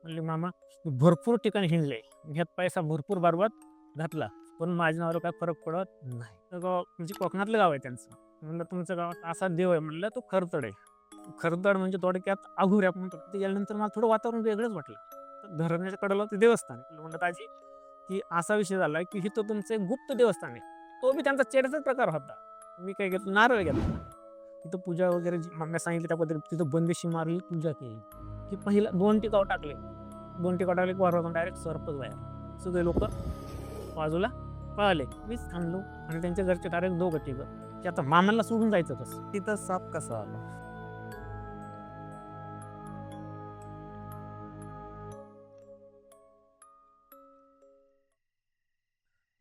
म्हणले, "मामा मी भरपूर ठिकाणी हिंडले. ह्यात पैसा भरपूर बरबाद घातला. पण माझ्या नावावर काही फरक पडत नाही." तर गाव म्हणजे कोकणातलं गाव आहे त्यांचं. म्हणलं, "तुमच्या गावात असा देव आहे." म्हणलं, "तो खरतड आहे." खरतड म्हणजे थोडक्यात अघोरी आपण म्हणतो. तिथे गेल्यानंतर मला थोडं वातावरण वेगळंच वाटलं. तर धरणाच्या कडेला ते देवस्थान आहे. म्हणलं, "दाजी, की असा विषय झाला की इथं तुमचं एक गुप्त देवस्थान आहे." तो बी त्यांचा चेडचाच प्रकार होता. मी काय घेतलं, नारळ घेतला. तिथं पूजा वगैरे जी मम्मीला सांगितली त्या पद्धतीने तिथं बंदिशी मारली, पूजा केली. की पहिला 2 टिकाव टाकले. 2 टिकाव टाकले की वरून डायरेक्ट सर्पच बाहेर. सगळे लोकं बाजूला पळाले. मीच थांबलो आणि त्यांच्या घरचे डायरेक्ट दोघं तिघं, की आता मामाला सोडून जायचं कसं? तिथं साप कसा आला?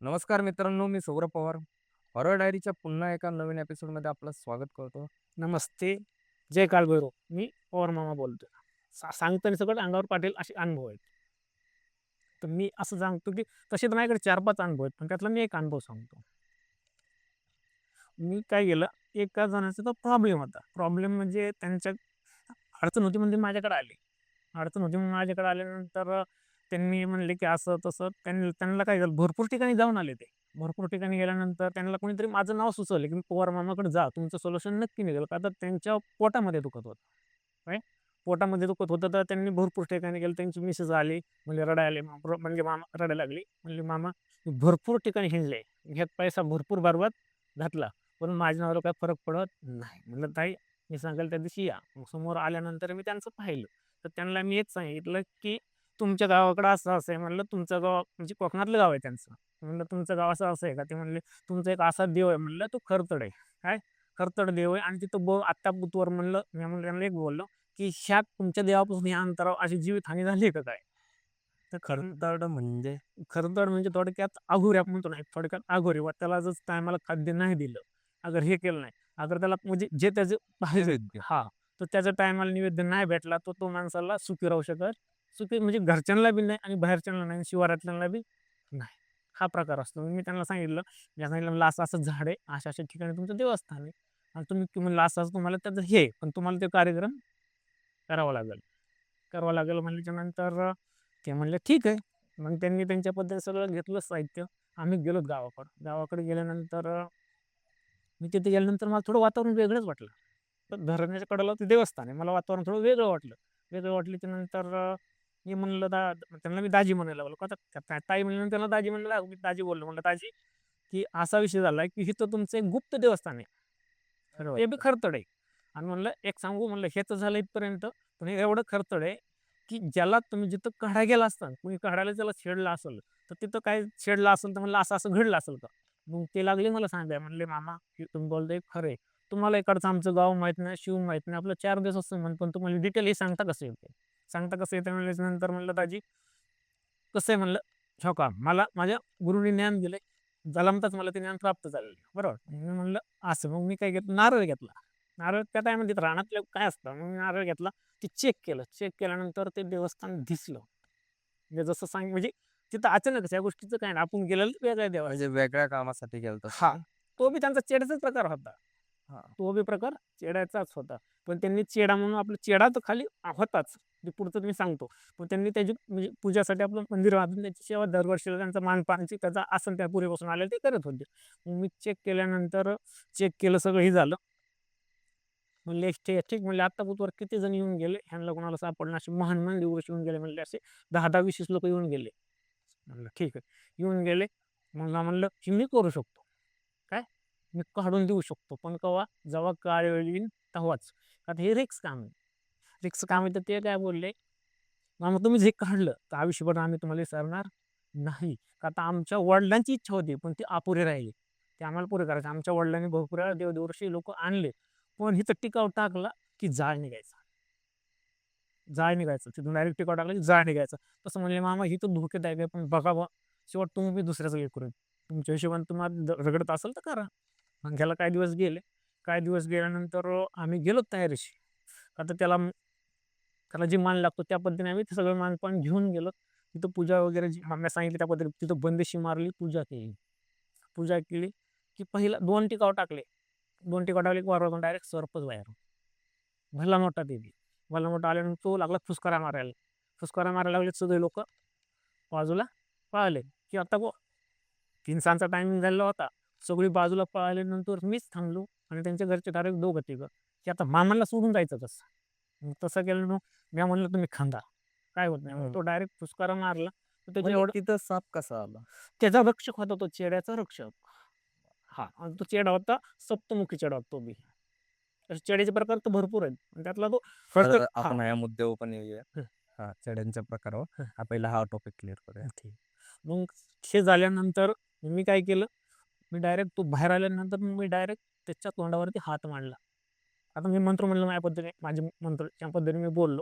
नमस्कार मित्रांनो, मी सौरभ पवार. हॉरर डायरीच्या पुन्हा एका नवीन एपिसोडमध्ये आपलं स्वागत करतो. नमस्ते, जय काळभैरव. मी पवार मामा बोलतोय. सांगताना सगळं अंगावर काढेल असे अनुभव आहेत. तर मी असं सांगतो, की तसे तर माझ्याकडे 4-5 अनुभव आहेत. पण त्यातला मी एक अनुभव सांगतो. मी काय केलं, एका जणाचा तो प्रॉब्लेम होता. प्रॉब्लेम म्हणजे त्यांच्या अडचण होती म्हणजे माझ्याकडे आले. अडचण होती म्हणून माझ्याकडे आल्यानंतर त्यांनी म्हणले, की असं-तसं त्यांना काय झालं, भरपूर ठिकाणी जाऊन आले ते. भरपूर ठिकाणी गेल्यानंतर त्यांना कोणीतरी माझं नाव सुचवलं, की "मी पवार मामाकडे जा, तुमचं सोल्युशन नक्की निघेल." का तर त्यांच्या पोटामध्ये दुखत होतं. काय? पोटामध्ये दुखत होतं तर त्यांनी भरपूर ठिकाणी गेले. त्यांची मिसेस आली, म्हणजे रडायले म्हणजे मामा रडायला लागली. म्हणली, "मामा मी भरपूर ठिकाणी हिंडले. ह्यात पैसा भरपूर बरबाद घातला. पण माझ्या नावावर काही फरक पडत नाही." म्हणलं, "ताई, मी सांगाल त्या दिवशी या." मग समोर आल्यानंतर मी त्यांचं पाहिलं. तर त्यांना मी हेच सांगितलं, की "तुमच्या गावाकडं असं-असं आहे." म्हणलं, "तुमचं गाव" म्हणजे कोकणातलं गाव आहे त्यांचं. म्हणलं, "तुमचं गाव असं-असं आहे का?" ते म्हणले, "तुमचा एक असा देव आहे." म्हणलं, "तो खरतड आहे." काय? "खरतड देव आहे आणि तिथं आत्ता बुधवार." म्हणलं, मी म्हणलं त्यांना एक बोललो, की "ह्या तुमच्या देवापासून या अंतरावर अशी जीवितहानी झाली आहे का काय?" तर खडतड म्हणजे खरंतर म्हणजे थोडक्यात अघोरी आपण म्हणतो ना, थोडक्यात अघोरी व त्याला जर टायमाला खाद्य नाही दिलं, अगर हे केलं नाही, अगर त्याला म्हणजे जे त्याचं पाहिजे नैवेद्य. हां, तर त्याच्या टायमाला नैवेद्य नाही भेटला, तर तो माणसाला सुखी राहू शकत. सुखी म्हणजे घरच्यांना बी नाही आणि बाहेरच्यांना नाही, शिवारातल्यांना बी नाही. हा प्रकार असतो. मी त्यांना सांगितलं, म्हणलं असं-असं झाड आहे, अशा-अशा ठिकाणी तुमचं देवस्थान आहे आणि तुम्ही म्हणलं असं-असं तुम्हाला त्याचं हे आहे, पण तुम्हाला ते कार्यक्रम करावा लागेल. करावं लागेल म्हटल्याच्यानंतर ते म्हणले, "ठीक आहे." मग त्यांनी त्यांच्या पद्धतीने सगळं घेतलं साहित्य. आम्ही गेलो गावाकडं. गावाकडे गेल्यानंतर मी तिथे गेल्यानंतर मला थोडं वातावरण वेगळंच वाटलं. तर धरणाच्या कडेला ते देवस्थान आहे. मला वातावरण थोडं वेगळं वाटलं. वेगळं वाटल्याच्यानंतर मी म्हणलं त्यांना मी दाजी म्हणायला लागलो. का तर ताई म्हणल्यानंतर त्यांना दाजी म्हणायला लागलो. मी दाजी बोललो. म्हणलं, "दाजी, की असा विषय झालाय, की इथं तुमचं एक गुप्त देवस्थान आहे. अरे ते बी खरतड आहे." आणि म्हणलं, "एक सांगू?" म्हणलं, "ह्याचं झालं इथपर्यंत, पण हे एवढं खरतड आहे, की ज्याला तुम्ही जिथं काढायला गेला असता, कुणी काढायला त्याला छेडलं असेल, तर तिथं काय छेडलं असेल तर म्हणलं असं-असं घडलं असेल का?" मग ते लागले मला सांगायला. म्हणले, "मामा, हे तुम्ही बोलताय खरं आहे. तुम्हाला इकडचं आमचं गाव माहीत नाही, शिव माहीत नाही. आपलं 4 दिवस असं म्हण, पण तुम्हाला डिटेल हे सांगता कसं येते?" सांगता कसं येतं म्हणल्याच्यानंतर म्हणलं, "दाजी, कसं आहे?" म्हणलं, "हो का, मला माझ्या गुरूंनी ज्ञान दिलंय. जन्मताच मला ते ज्ञान प्राप्त झालेलं आहे." बरोबर. मी म्हणलं, "असं." मग मी काय घेतलं, नारळ घेतला. नारळ त्या टायमाला तिथं रानातलं काय असतं, मग मी नारळ घेतला. ते चेक केलं. चेक केल्यानंतर ते देवस्थान दिसलं. म्हणजे जसं म्हणजे तिथं अचानकच या गोष्टीचं काय नाही. आपण गेलेलं वेगळ्या देवाचं. म्हणजे वेगळ्या कामासाठी गेलतात हां. तुम्ही? तो बी त्यांचा चेड्याचाच प्रकार होता. हां. तो बी प्रकार चेड्याचाच होता. पण त्यांनी चेडा म्हणून आपला चेडा तर खाली होताच. ते पुढचं मी सांगतो. पण त्यांनी त्याची म्हणजे पूजासाठी आपलं मंदिर बांधून त्याची सेवा दरवर्षीला त्यांचा मानपानची त्याचा आसन त्या पूर्वीपासून आलेलं ते करत होते. मग मी चेक केल्यानंतर चेक केलं सगळं हे झालं. म्हणले, "ठीक ठीक." म्हणले, "आत्ता बुधवार किती जण येऊन गेले, ह्यांना कोणाला सापडलं." असे महान दिवस येऊन गेले म्हणले, असे 10-10, 20-20 लोकं येऊन गेले. म्हणलं, "ठीक आहे." येऊन गेले. मला म्हणलं, "की मी करू शकतो." काय? "मी काढून देऊ शकतो. पण केव्हा? जेव्हा काळ वेळ येईल तेव्हाच." आता हे रिस्क काम आहे. रिस्क काम आहे तर ते काय बोलले, "मामा, तुम्ही जे काढलं तर आयुष्यभर आम्ही तुम्हाला विसरणार नाही." का आता आमच्या वडिलांची इच्छा होती, पण ती अपुरी राहिली. ते आम्हाला पुरे करायचं. आमच्या वडिलांनी भरपूर वेळा देवदेवर्षी लोकं आणले. पण इथं टिकाव टाकला, की जाळ निघायचा. जाळ निघायचं. तिथून डायरेक्ट टिकाव टाकला, की जाळ निघायचं. तसं म्हणले, "मामा, ही तर धोकेदायक आहे, पण बघा बुवा, शेवट तुम्ही बी दुसऱ्याचं हे करून तुमच्या हिशोबाने तुम्हाला रगडत असेल तर करा." मग ह्याला काही दिवस गेले. काही दिवस गेल्यानंतर आम्ही गेलो तयारीशी. आता त्याला जे मान लागतो त्या पद्धतीने आम्ही ते सगळं मानपान घेऊन गेलो. तिथं पूजा वगैरे जी आम्हाला सांगितली त्या पद्धतीने तिथं बंदिशी मारली, पूजा केली. पूजा केली, की पहिला 2 टिकाव टाकले. 2 टिकाव टाकले, की वरून डायरेक्ट सर्पच बाहेर. भला मोठा ते बी. भला मोठा आल्यानंतर तो लागला फुसकारा मारायला. फुसकारा मारायला लागले, सगळे लोक बाजूला पळाले की आता किंचांचा टायमिंग झालेला होता. सगळी बाजूला पळाल्यानंतर मीच थांबलो आणि त्यांच्या घरचे डायरेक्ट दोघं तिघं की आता मामाला सोडून जायचं कसं. मग तसं केलं मग मी म्हणलं तुम्ही खांदा, काय होत नाही. मग तो डायरेक्ट फुसकारा मारला. तर त्याच्या म्हणजे एवढं तिथं साप कसा आला? त्याचा रक्षक होता, तो चेड्याचा रक्षक. हा, आणि तो चेडा होता सप्तमुखी चेडा होता तो बी. तसे चेड्याचे प्रकार तर भरपूर आहेत आणि त्यातला तो तर हा आपण या मुद्द्यावर पण येऊया. हं, हा, चढ्यांच्या प्रकारावर. हं, हा, पहिला हा टॉपिक क्लिअर करूया. ठीक. मग हे झाल्यानंतर मी काय केलं, मी डायरेक्ट तो बाहेर आल्यानंतर मी डायरेक्ट त्याच्या तोंडावरती हात मांडला. आता मी मंत्र म्हणलं माझ्या पद्धतीने, माझे मंत्र त्या पद्धतीने मी बोललो.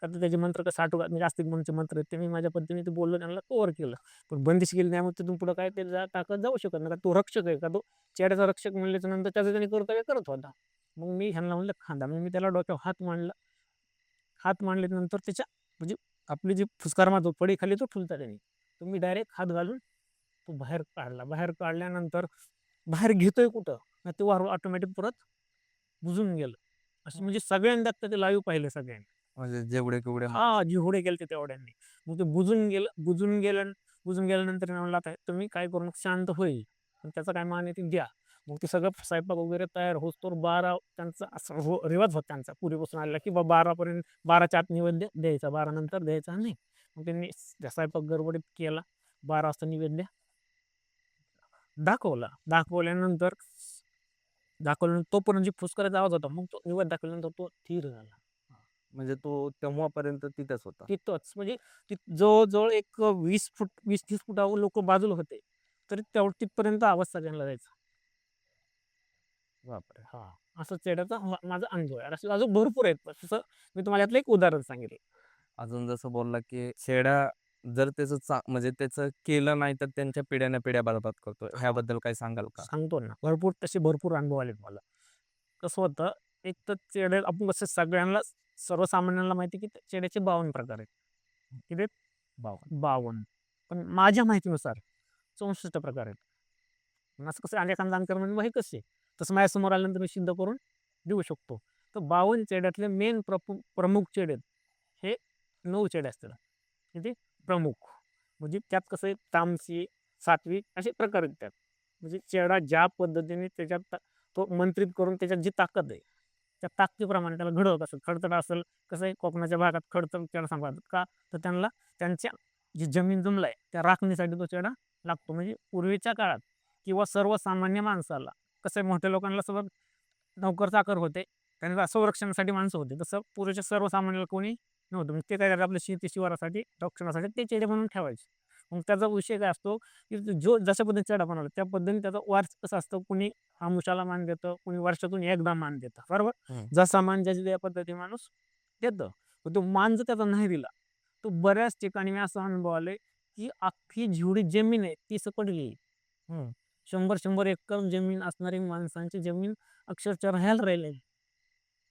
का तर त्याचे मंत्र कसं आठवतात, म्हणजे आस्तिक मनचे मंत्र आहेत ते मी माझ्या पद्धतीने ते बोललो, त्यांना कव्हर केलं. पण बंदिश केली त्यामुळे तिथून पुढं काय ते ताकद जाऊ शकत नाही. का तो रक्षक आहे, का तो चेहऱ्याचा रक्षक म्हणल्याच्या नंतर त्याचं त्याने कर्तव्य करत होता. मग मी ह्यांना म्हणलं खांदा, मग मी त्याला डोक्यावर हात मांडला. हात मांडल्यानंतर त्याच्या म्हणजे आपली जी फुसकार मारतो पडी खाली तो ठुलता त्याने. तो मी डायरेक्ट हात घालून तो बाहेर काढला. बाहेर काढल्यानंतर बाहेर घेतोय कुठं ना, ते वार ऑटोमॅटिक परत बुजून गेलं. असं म्हणजे सगळ्यांनी आता ते लाईव्ह पाहिलं सगळ्यांनी. म्हणजे जेवढे केवढे हा, जेवढे गेले ते तेवढ्यांनी. मग ते बुजून गेलं. बुजून गेल्यानंतर मी म्हणलं आता तुम्ही काय करू नका, शांत होईल. पण त्याचा काय मान आहे ते द्या. मग ते सगळं स्वयंपाक वगैरे तयार होतोवर 12 त्यांचा असं रिवाज होता त्यांचा पूर्वीपासून आलेला की 12पर्यंत, 12च्या आत नैवेद्य द्यायचा, 12 नंतर द्यायचा नाही. मग त्यांनी स्वयंपाक गडबडीत केला. 12 वाजता नैवेद्य दाखवला. दाखवल्यानंतर तोपर्यंत जी फुसकराचा आवाज होता, मग तो नैवेद्य दाखवल्यानंतर तो स्थिर झाला. म्हणजे तो तेव्हापर्यंत तिथंच होता. तिथंच म्हणजे जवळजवळ एक 20 फूट 20-30 फुटावर लोक बाजूला होते. तरी तिथपर्यंत आवाज सगळ्यांना जायचा. बापरे! हा, असं चेड्याचा माझा अनुभव आहे. असं अजून भरपूर आहेत. तसं मी तुम्हाला यातलं एक उदाहरण सांगितलं. अजून जसं बोलला की शेळ्या जर त्याचं म्हणजे त्याचं केलं नाही तर त्यांच्या पिढ्यानपिढ्या पिढ्या बरबाद करतो. हा, ह्याबद्दल काही सांगाल का? सांगतो ना, भरपूर अनुभव आलेत मला. कसं होतं, एक तर चेड्या आपण कसं सगळ्यांना सर्वसामान्यांना माहिती आहे की चेड्याचे 52 प्रकार आहेत. किती आहेत? 52. पण माझ्या माहितीनुसार 64 प्रकार आहेत. पण असं कसं एखादा अंकर म्हणजे हे कसे, तसं माझ्यासमोर आल्यानंतर मी सिद्ध करून देऊ शकतो. तर 52 चेड्यातले मेन प्रमुख चेडे आहेत, हे 9 चेडे असतात. किती? प्रमुख. म्हणजे त्यात कसं आहे, तामसी, सात्विक असे प्रकार आहेत त्यात. म्हणजे चेडा ज्या पद्धतीने त्याच्यात तो मंत्रित करून त्याच्यात जी ताकद आहे, त्या ताकदीप्रमाणे त्याला घडवत असेल. खडतड असेल, कसं आहे कोकणाच्या भागात खडतड चेडा सांभाळतात का, तर त्यांना त्यांच्या जी जमीन जमलाय त्या राखणीसाठी तो चेडा लागतो. म्हणजे पूर्वीच्या काळात किंवा सर्वसामान्य माणसाला कसं आहे, मोठ्या लोकांना सगळं नोकर चाकर होते, त्यांना संरक्षणासाठी माणसं होते. तसं पूर्वीच्या सर्वसामान्याला कोणी नव्हतं. म्हणजे ते काय करायचं, आपल्या शेती शिवारासाठी रक्षणासाठी ते चेडे म्हणून ठेवायचे. मग त्याचा विषय काय असतो की जो जशा पद्धतीने चेडा बनवला त्या पद्धतीने त्याचा वार्ष कसं असतं, कुणी आमुषाला मान देतं, कुणी वर्षातून एकदा मान देतं, बरोबर. हं. जसा मान ज्याची त्या पद्धती माणूस देतं. पण तो मान जर त्याचा नाही दिला, तो बऱ्याच ठिकाणी मी असं अनुभव आले की अख्खी जेवढी जमीन आहे ती सकट गेली. हं. 100 एकर जमीन असणारी माणसांची जमीन अक्षरशः राहायला राहिलेली.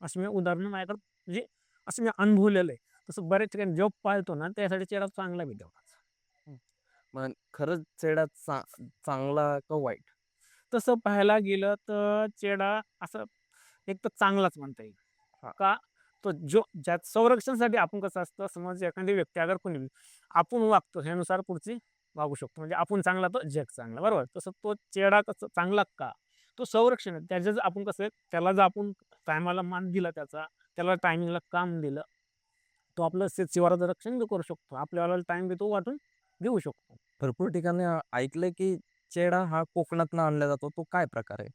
अशी मी उदाहरणं माझ्याकडे म्हणजे असं मी अनुभवलेलं आहे. तसं बऱ्याच ठिकाणी जॉब पाळतो ना, त्यासाठी चेहरा चांगला बी तेवढाच. हं. मग खरंच चेडा चांगला का वाईट? तसं पाहायला गेलं तर चेडा असं एक तर चांगलाच म्हणता येईल. हां. का, तो ज्यात संरक्षणासाठी आपण कसं असतं, समज एखादी व्यक्ती अगर कोणी आपण वागतो ह्यानुसार पुढची वागू शकतो. म्हणजे आपण चांगला तर जग चांगला, बरोबर. तसं तो चेडा कसं चांगला का, तो संरक्षण आहे. त्याचं जर आपण कसं आहे, त्याला जर आपण टायमाला मान दिला त्याला टायमिंगला काम दिलं, तो आपलं शिवाराचं रक्षण बी करू शकतो. आपल्याला टाइम बी तो वाटून घेऊ शकतो. भरपूर ठिकाणी ऐकलंय की चेडा हा कोकणातनं आणला जातो. तो काय प्रकार आहे?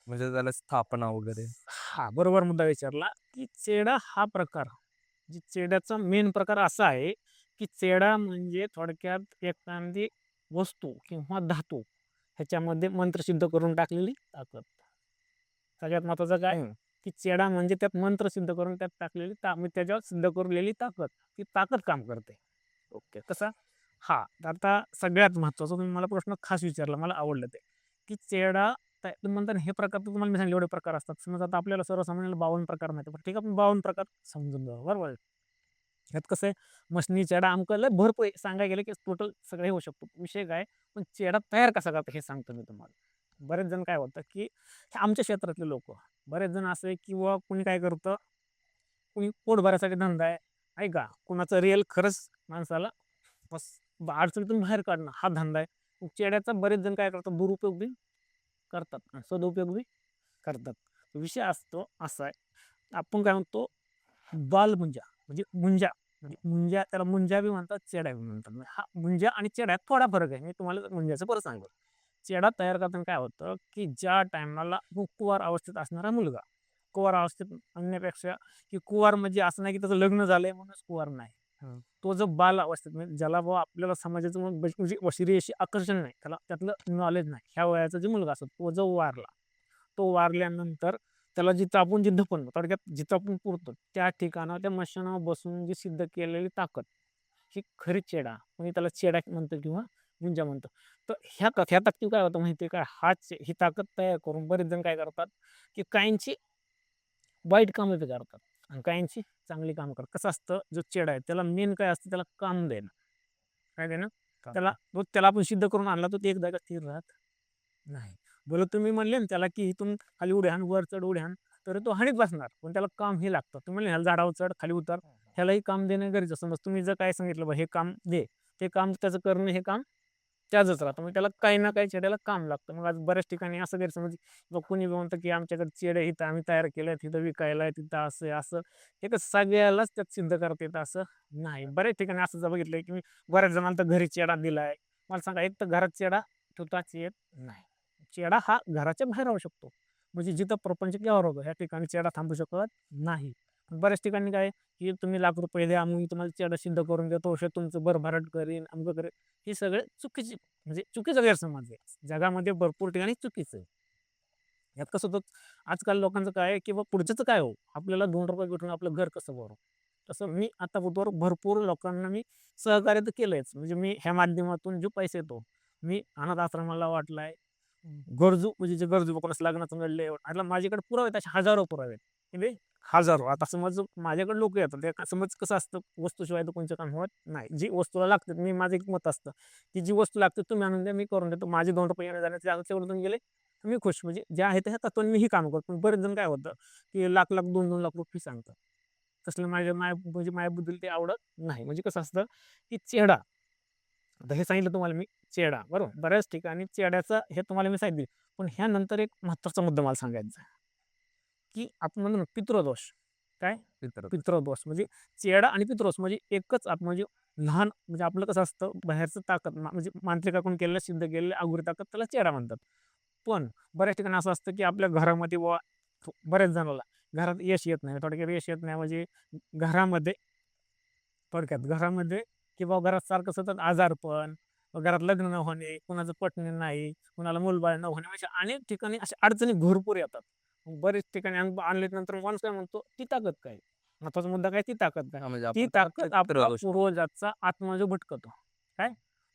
म्हणजे त्याला स्थापना वगैरे? हा, बरोबर मुद्दा विचारला की चेडा हा प्रकार, चेड्याचा मेन प्रकार असा आहे की चेडा म्हणजे थोडक्यात एखादी वस्तू किंवा धातू ह्याच्यामध्ये मंत्रसिद्ध करून टाकलेली ताकद. सगळ्यात महत्वाचं काय, हं. की चेडा म्हणजे त्यात मंत्र सिद्ध करून त्यात टाकलेली म्हणजे त्याच्यावर सिद्ध करूलेली ताकद, ती ताकद काम करते. ओके, कसा? हा, तर आता सगळ्यात महत्वाचा तुम्ही मला प्रश्न खास विचारला, मला आवडलं ते, की चेडा तुम्ही म्हणता ना, हे प्रकार तर तुम्हाला मी सांगितले एवढे प्रकार असतात. समज आता आपल्याला सर्वसामान्याला 52 प्रकार माहिती आहे. ठीक आहे, आपण 52 प्रकार समजून जाऊ, बरोबर आहे. ह्यात कसं आहे, मशनी चेडा आमकं लय भरपूर आहे. सांगायला गेलं की टोटल सगळे होऊ शकतो. विषय काय, पण चेडा तयार कसा करतात हे सांगतो मी तुम्हाला. बरेच जण काय होतं की हे आमच्या क्षेत्रातले लोक बरेच जण असे किंवा कुणी काय करतं, कुणी पोट भरायसाठी धंदा आहे, ऐका, कुणाचं रिअल खरंच माणसाला बस अडचणीतून बाहेर काढणं हा धंदा आहे. मग चेड्याचा बरेच जण काय करतात, दुरुपयोग बी करतात आणि सदुपयोग बी करतात. विषय असतो असा आहे, आपण काय म्हणतो बालमुंजा म्हणजे मुंजा, म्हणजे मुंजा त्याला मुंजा बी म्हणतात, चेडा बी म्हणतात. म्हणजे हा मुंजा आणि चेड्यात थोडा फरक आहे. मी तुम्हाला मुंजाचं परत सांगतो. चेडा तयार करताना काय होतं, की ज्या टायमाला कुंवार अवस्थेत असणारा मुलगा, कुंवार अवस्थेत आणण्यापेक्षा, की कुंवार म्हणजे असं नाही की त्याचं लग्न झालंय म्हणूनच कुंवार नाही. हं. तो जो बाल अवस्थेत म्हणजे ज्याला बुवा आपल्याला समाजाचं म्हणजे शरीराशी अशी आकर्षण नाही, त्याला त्यातलं नॉलेज नाही. ह्या वयाचा जो मुलगा असतो, तो जो वारला, तो वारल्यानंतर त्याला जिथं आपण जिद्द पण थोडक्यात जिथं आपण पुरतो त्या ठिकाणावर त्या मशानावर बसून जी सिद्ध केलेली ताकद ही खरी चेडा म्हणजे त्याला चेडा म्हणतो किंवा मुंजा म्हणतो. तर ह्या ताकदीवर काय होतं माहिती आहे का, ही ताकद तयार करून बरेच जण काय करतात, की काहींची वाईट कामं बी करतात आणि काहींची चांगली कामं करतात. कसं असतं, जो चेडा आहे त्याला मेन काय असतं, त्याला काम देणं. काय देणं? त्याला काम. त्याला आपण सिद्ध करून आणला तर ते एक जागा स्थिर राहत नाही. बरं तुम्ही म्हणले ना त्याला, की इथून खाली उडी हाण, वर चढ, उडी हाण, तर तो हाणीत बसणार. पण त्याला काम हे लागतं. तुम्ही म्हणले ह्याला झाडावर चढ, खाली उतर, ह्यालाही काम देणं गरजेचं. समज तुम्ही जर काय सांगितलं, "बा हे काम दे." ते काम त्याचं करणं हे काम त्याचंच राहतं. मग त्याला काही ना काही चेड्याला काम लागतं. मग आज बऱ्याच ठिकाणी असं गैरसमज मग कोणी बी म्हणतं, की आमच्याकडे चेडे इथं आम्ही तयार केलंय, तिथं विकायला आहे, तिथं असं आहे, असं. हे कसं सगळ्यालाच त्यात सिद्ध करता येतं असं नाही. बऱ्याच ठिकाणी असं जर बघितलंय, की मी बऱ्याच जणांना तर घरी चेडा दिलाय. मला सांगा, एक तर घरात चेडा ठेवताच येत नाही. चेडा हा घराच्या बाहेर राहू शकतो. म्हणजे जिथं प्रपंच केव्हा होतो ह्या ठिकाणी चेडा थांबू शकत नाही. पण बऱ्याच ठिकाणी काय, की तुम्ही ₹1,00,000 द्या, मी तुम्हाला चेडा सिद्ध करून देतो, हे तुमचं भरभराट करीन, अमकं करेन. हे सगळे चुकीचे म्हणजे चुकीचा गैरसमज आहे. जगामध्ये भरपूर ठिकाणी चुकीचं आहे. यात कसं होतं, आजकाल लोकांचं काय आहे, की पुढच्याचं काय हो? आपल्याला ₹2 भेटून आपलं घर कसं भरू? तसं मी आतापर्यंत भरपूर लोकांना मी सहकार्य तर केलंयच. म्हणजे मी ह्या माध्यमातून जो पैसा येतो, मी अनाथ आश्रमाला वाटलाय. गरजू म्हणजे जे गरजू कोणाचं लग्नाचं नडलंय, आता माझ्याकडे पुरावे आहेत, असे हजारो पुरावे आहेत. म्हणजे हजारो. आता समज माझ्याकडे लोकं येतात. ते समज कसं असतं, वस्तूशिवाय तर कोणचं काम होत नाही. जी वस्तूला लागते, मी माझं एक मत असतं, की जी वस्तू लागते तुम्ही आणून द्या, मी करून देतो. माझे ₹2 येण्या-जाण्याचे तेवढे गेले, मी खुश. म्हणजे जे आहे त्या तत्त्वाने मी ही काम करतो. पण बरेच जण काय होतं, की लाख-लाख, 2-2 लाख रुपये सांगतात. तसलं म्हणजे माझ्याबद्दल ते आवडत नाही. म्हणजे कसं असतं, की चेहरा आता हे सांगितलं तुम्हाला मी चेडा, बरोबर. बऱ्याच ठिकाणी चेड्याचं हे तुम्हाला मी सांगितलं. पण ह्यानंतर एक महत्त्वाचा मुद्दा मला सांगायचा आहे, की आपण म्हणतो ना पितृदोष. काय? पितृ. पितृदोष म्हणजे चेडा आणि पितृदोष म्हणजे एकच म्हणजे लहान म्हणजे आपलं कसं असतं बाहेरचं ताकद म्हणजे मांत्रिकाकडून केलेलं सिद्ध केलेलं अघोरी ताकद त्याला चेडा म्हणतात. पण बऱ्याच ठिकाणी असं असतं, की आपल्या घरामध्ये बुवा बऱ्याच जणाला घरात यश येत नाही. थोडक्यात यश येत नाही म्हणजे घरामध्ये घरामध्ये किंवा घरात सारखं सतत आजारपण, घरात लग्न न होणे, कुणाचं पटणं नाही, कुणाला मूलबाळ न होणे, अशा अनेक ठिकाणी अशा अडचणी भरपूर येतात. मग बरेच ठिकाणी आणल्यानंतर माणूस काय म्हणतो, ती ताकद काय? महत्त्वाचा मुद्दा काय? ती ताकद काय? हां, म्हणजे ती आपण त्याला ताकद आपला पितृदोष म्हणतो. पूर्वजाचा आत्मा जो भटकतो. काय?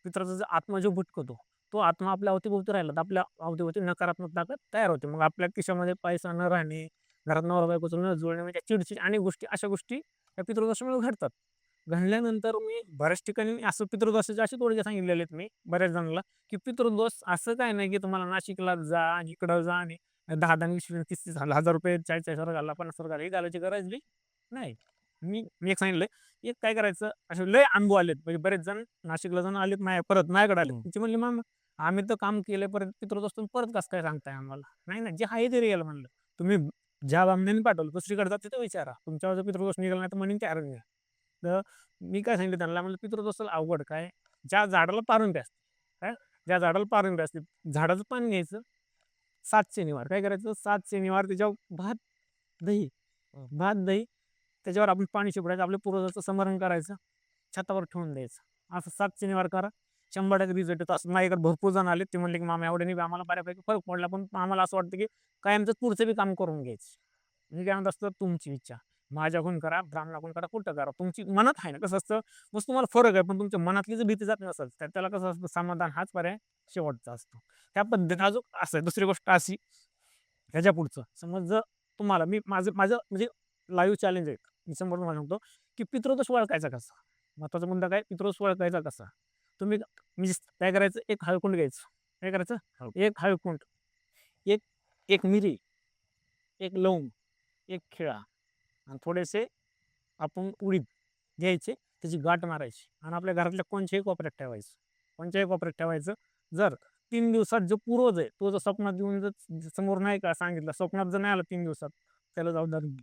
पितराचा जो आत्मा जो भटकतो, तो आत्मा आपल्या अवतीभोवती राहिला, तर आपल्या अवतीभोवती नकारात्मक ताकद तयार होते. मग आपल्या खिशामध्ये पैसा न राहणे, घरात नवरा-बायकोचं न जुळणे, म्हणजे चिडचिड अनेक गोष्टी, अशा गोष्टी या पितृदोषामुळे घडतात. घडल्यानंतर मी बऱ्याच ठिकाणी मी असं पितृदोषाचे असे तोडगे सांगितलेले आहेत मी बऱ्याच जणांना, की पितृदोष असं काही नाही, की तुम्हाला नाशिकला जा आणि इकडं जा आणि 10-10, 20-20, 30-30 ₹1,000 40-40 घाला, 50 घाला, हे घालायची गरज बी नाही. मी एक सांगितलंय, एक काय करायचं, असे लय अनुभव आलेत. म्हणजे बरेच जण नाशिकला जाऊन आलेत, परत माझ्याकडे आलेत. हं. तिचे म्हणले, "मामा आम्ही तर काम केलंय, परत पितृदोष तुम्ही परत कसं काय सांगताय आम्हाला?" "नाही, नाही, जे आहे ते रिअल," म्हणलं. "तुम्ही ज्या बामण्याने पाठवलं दुसरीकडे जा तिथं विचारा. तुमच्यावर जर पितृदोष निघाला नाही तर म्हणेन ते अरण्य." तर मी काय सांगितलं त्यांना, म्हणलं पितृदोषाला अवघड काय? ज्या झाडाला पारंब्या असते, काय? ज्या झाडाला पारंब्या असते, झाडाचं पान घ्यायचं 7 शनिवार. काय करायचं 7 शनिवार त्याच्यावर भात, दही, हं. भात, दही त्याच्यावर आपण पाणी शिंपडायचं, आपल्या पूर्वजाचं स्मरण करायचं, छतावर ठेवून द्यायचं. असं 7 शनिवार करा. 100% रिझल्ट येतो. असं माझ्याकडे भरपूर जण आले. ते म्हणले, की "मामा एवढ्याने बी आम्हाला बऱ्यापैकी फरक पडला." पण आम्हाला असं वाटतं, की कायमचं पुढचं बी काम करून घ्यायचं. मी काय म्हणत असतं, तुमची इच्छा. माझ्याकडून करा, ब्राह्मणाकडून करा, कुठं करा. तुमची मनात आहे ना, कसं असतं, मग तुम्हाला फरक आहे. पण तुमच्या मनातली जर भीती जात नसेल, तर त्याला कसं असतं, समाधान हाच पर्याय शेवटचा असतो. त्या पद्धतीने अजून असं आहे. दुसरी गोष्ट अशी, ह्याच्या पुढचं समज जर तुम्हाला मी माझं माझं म्हणजे लाईव्ह चॅलेंज आहे. मी समोर तुम्हाला सांगतो, की पितृदोष ओळखायचा कसा? महत्त्वाचा मुद्दा काय? पितृदोष ओळखायचा कसा? तुम्ही म्हणजे काय करायचं, एक हळकुंड घ्यायचं. काय करायचं? हो. एक हळकुंड, एक एक मिरी, एक लवंग, एक खिळा आणि थोडेसे आपण उडीद घ्यायचे, त्याची गाठ मारायची आणि आपल्या घरातल्या कोणत्याही कोपऱ्यात ठेवायचं. कोणत्याही कोपऱ्यात ठेवायचं. जर 3 दिवसात जो पूर्वज आहे, तो जर स्वप्नात येऊन जर समोर नाही का सांगितलं, स्वप्नात जर नाही आला 3 दिवसात, त्याला जबाबदार मी.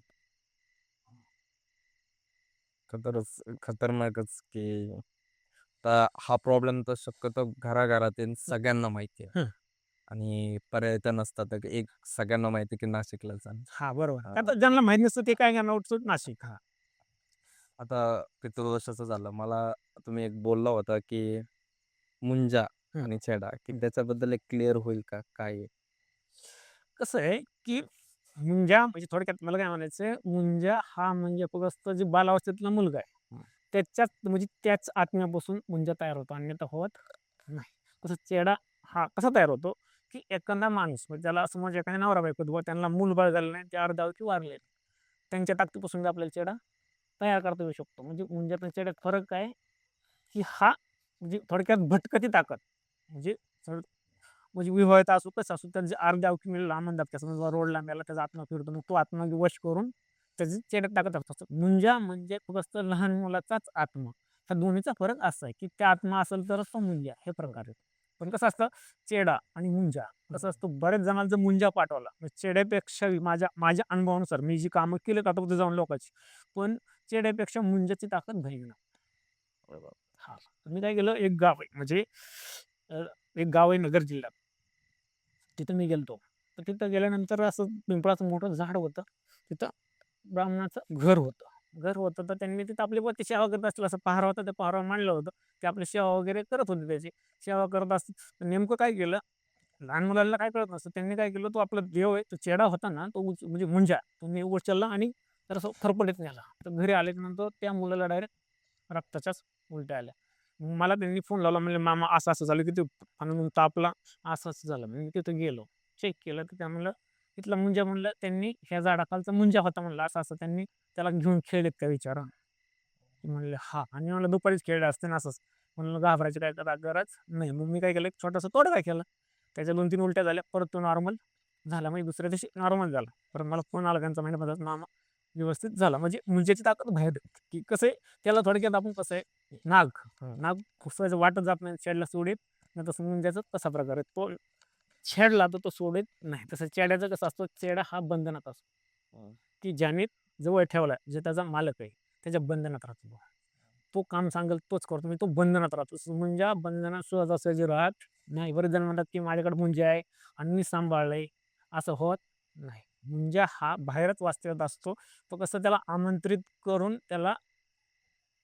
खतरनाकच की आता हा प्रॉब्लेम तर शक्यतो घराघरात आहे आणि सगळ्यांना माहिती आहे. हं. आणि पर्याय तर नसतात की एक सगळ्यांना माहिती आहे की नाशिकला जाण. हां, बरोबर. हां. आता ज्यांना माहीत नसतं ते काय करणार उठसूट नाशिक. हां. आता पितृदोषाचं झालं. मला तुम्ही एक बोलला होता की मुंजा हं, आणि छेडा की हं. त्याच्याबद्दल एक क्लिअर होईल का? काय आहे? कसं आहे, की मुंजा म्हणजे थोडक्यात मला काय म्हणायचंय, मुंजा हा म्हणजे फक्त जे बालावस्थेतला मुलगा आहे. हं. त्याच्याच म्हणजे त्याच आत्म्यापासून मुंजा तयार होतो, अन्यथा होत नाही. तसं चेडा हा कसा तयार होतो, की एखादा माणूस म्हणजे त्याला समज एखाद्या नवरा-बायको बुवा त्यांना मूल-बाळ झालं नाही, ते अर्धांगी वारले. त्यांच्या ताकदीपासून बी आपल्याला चेडा तयार करता येऊ शकतो. म्हणजे मुंजात आणि चेड्यात फरक काय आहे, की हा म्हणजे थोडक्यात भटकती ताकद म्हणजे म्हणजे विवाहित असो, कसं असो, त्याचे अर्ध्या अवकीला म्हणतात का समजा रोडला मेला त्याचा आत्मा फिरतो. मग तो आत्मा वश करून त्याची चेड्यात टाकत असतो. मुंजा म्हणजे फक्त लहान मुलाचाच आत्मा. ह्या दोन्हीचा फरक असा आहे, की त्या आत्मा असेल तरच तो मुंजा हे प्रकार आहे. पण कसं असतं चेडा आणि मुंजा कसं असतं बऱ्याच जणांना जर मुंजा पाठवला, म्हणजे चेड्यापेक्षा माझ्या माझ्या अनुभवानुसार मी जी कामं केलीत आतापर्यंत जाऊन लोकांची, पण चेड्यापेक्षा मुंजाची ताकद भयानक. हां. तर मी काय केलं, एक गाव आहे म्हणजे अ, एक गाव आहे नगर जिल्ह्यात. तिथं मी गेलतो. तर तिथं गेल्यानंतर असं पिंपळाचं मोठं झाड होतं. तिथं ब्राह्मणाचं घर होतं. घर होतं तर त्यांनी तिथं आपली बुवा सेवा करत असतील असं पहारा होता. त्या पहारावर मांडलं होतं. ते आपली सेवा वगैरे करत होते त्याची. सेवा करत असतील. तर नेमकं काय केलं, लहान मुलांना काय कळत नसतं. त्यांनी काय केलं, तो आपला देव आहे, तो चेडा होता ना, तो म्हणजे मुंजा त्यांनी उचलला आणि जरासं फरफटीत नेला. तर घरी आल्यानंतर त्या मुलाला डायरेक्ट रक्ताच्याच उलट्या आल्या. मग मला त्यांनी फोन लावला म्हणले, "मामा असं-असं झालं की ते म्हणून तापला, असं-असं झालं." मी तिथं गेलो. चेक केलं तर त्या म्हणलं, "तिथला मुंजा" म्हणलं, "त्यांनी ह्या झाडाखालचा मुंजा होता." म्हणलं, "असं-असं त्यांनी त्याला घेऊन खेळलेत का विचारा." ते म्हणले, "हां." आणि म्हणलं, "दुपारीच खेळले असते ना असंच." म्हणलं, "घाबरायची काय गरज नाही." मग मी काय केलं, एक छोटासा तोडगा केला. त्याच्या 2-3 उलट्या झाल्या. परत तो नॉर्मल झाला. म्हणजे दुसऱ्या दिवशी नॉर्मल झाला. परत मला फोन आला त्यांचा महिन्याभरात, "मामा व्यवस्थित झाला." म्हणजे मुंजेची ताकद बाहेर आहे, की कसं आहे त्याला थोडक्यात आपण कसं आहे नाग नाग घुसवायचं वाटत जात नाही. छेडला सोडीत नाही तसं मुंज्याचा तसा प्रकार आहे. तो छेडला तर तो सोडीत नाही. तसं चेड्याचं कसं असतं, चेडा हा बंधनात असतो. की ज्याने जवळ ठेवला, जे त्याचा मालक आहे, त्याच्या बंधनात राहतो तो. तो काम सांगेल तोच करतो. म्हणजे तो बंधनात राहतो. मुंजा बंधनात सहजासहजी राहत नाही. बरेच जण म्हणतात, की माझ्याकडे मुंजा आहे आणि मी सांभाळलंय. असं होत नाही. मुंजा हा बाहेरच वास्तव्यात असतो. तो कसं त्याला आमंत्रित करून त्याला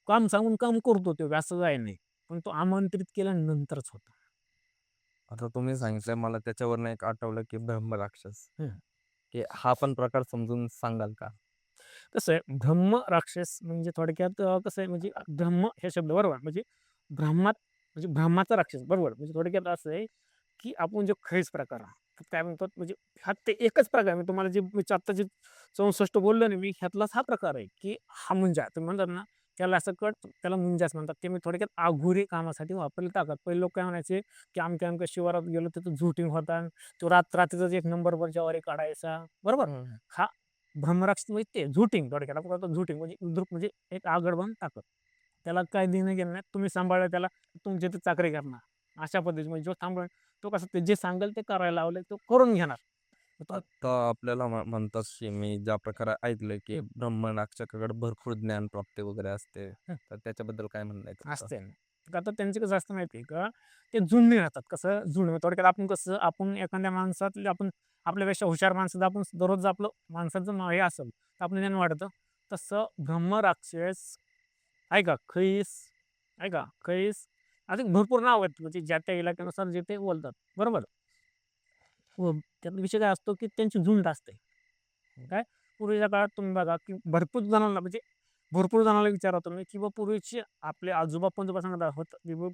काम सांगून काम करतो तो, असं काही नाही. पण तो आमंत्रित केल्यानंतरच होतं. आता तुम्ही सांगितलंय मला त्याच्यावरनं एक आठवलं की ब्रह्मराक्षस. हं. की हा पण प्रकार समजून सांगाल का? कसं आहे ब्रह्म राक्षस म्हणजे थोडक्यात कसं आहे म्हणजे ब्रह्म हे शब्द बरोबर म्हणजे ब्रह्मात म्हणजे ब्रह्माचा राक्षस बरोबर म्हणजे थोडक्यात असं आहे की आपण जो खैस प्रकार काय म्हणतात म्हणजे हा ते एकच प्रकार मी तुम्हाला जे मी आता जे 64 बोललो ना मी ह्यातलाच हा प्रकार आहे की हा मुंजा तुम्ही म्हणतात ना त्याला असं कट त्याला मुंजाच म्हणतात ते मी थोडक्यात आघुरी कामासाठी वापरले टाकत पहिले लोक काय म्हणायचे की अमक्या अमक्या शिवारात गेलो तिथं झुटिंग होता तो रात्रीचाच एक नंबरवर ज्वारी काढायचा बरोबर हं. हा ब्रह्मराक्षस म्हणजे ते झुटिंग थोडक्यात आपण म्हणतो झुटिंग म्हणजे म्हणजे एक आगड बनून टाकत. त्याला काय देणं घेणं नाही. तुम्ही सांभाळलं त्याला तुमची इथे चाकरी करणार. अशा पद्धतीने म्हणजे जो सांभाळेल तो कसं ते जे सांगेल ते करायला लावलंय तो करून घेणार. तर तो आता आपल्याला म्हणतात की मी ज्या प्रकारे ऐकलंय की ब्रह्मराक्षसाकडे भरपूर ज्ञानप्राप्ती वगैरे असते. हं, तर त्याच्याबद्दल काय म्हणणं आहे तुमचं? असते ना. तर आता त्यांचं कसं असतं माहिती आहे का? ते जुळणी राहतात. कसं जुळणी थोडक्यात आपण कसं आपण एखाद्या माणसातले आपण आपल्यापेक्षा हुशार माणसाचं आपण दररोज आपलं माणसाचं हे असेल तर आपलं ज्ञान वाढतं. तसं ब्रह्मराक्षस आहे का? खैस आहे का? खैस अजून भरपूर नाव आहेत. म्हणजे ज्या त्या इलाक्यानुसार जे ते बोलतात. बरोबर? हो. त्यात विषय काय असतो, की त्यांची झुंड असते. काय? पूर्वीच्या काळात तुम्ही बघा, की भरपूर जणांना म्हणजे भरपूर जणांना विचारा तुम्ही, की पूर्वीचे आपले आजोबा-पणजोबा सांगत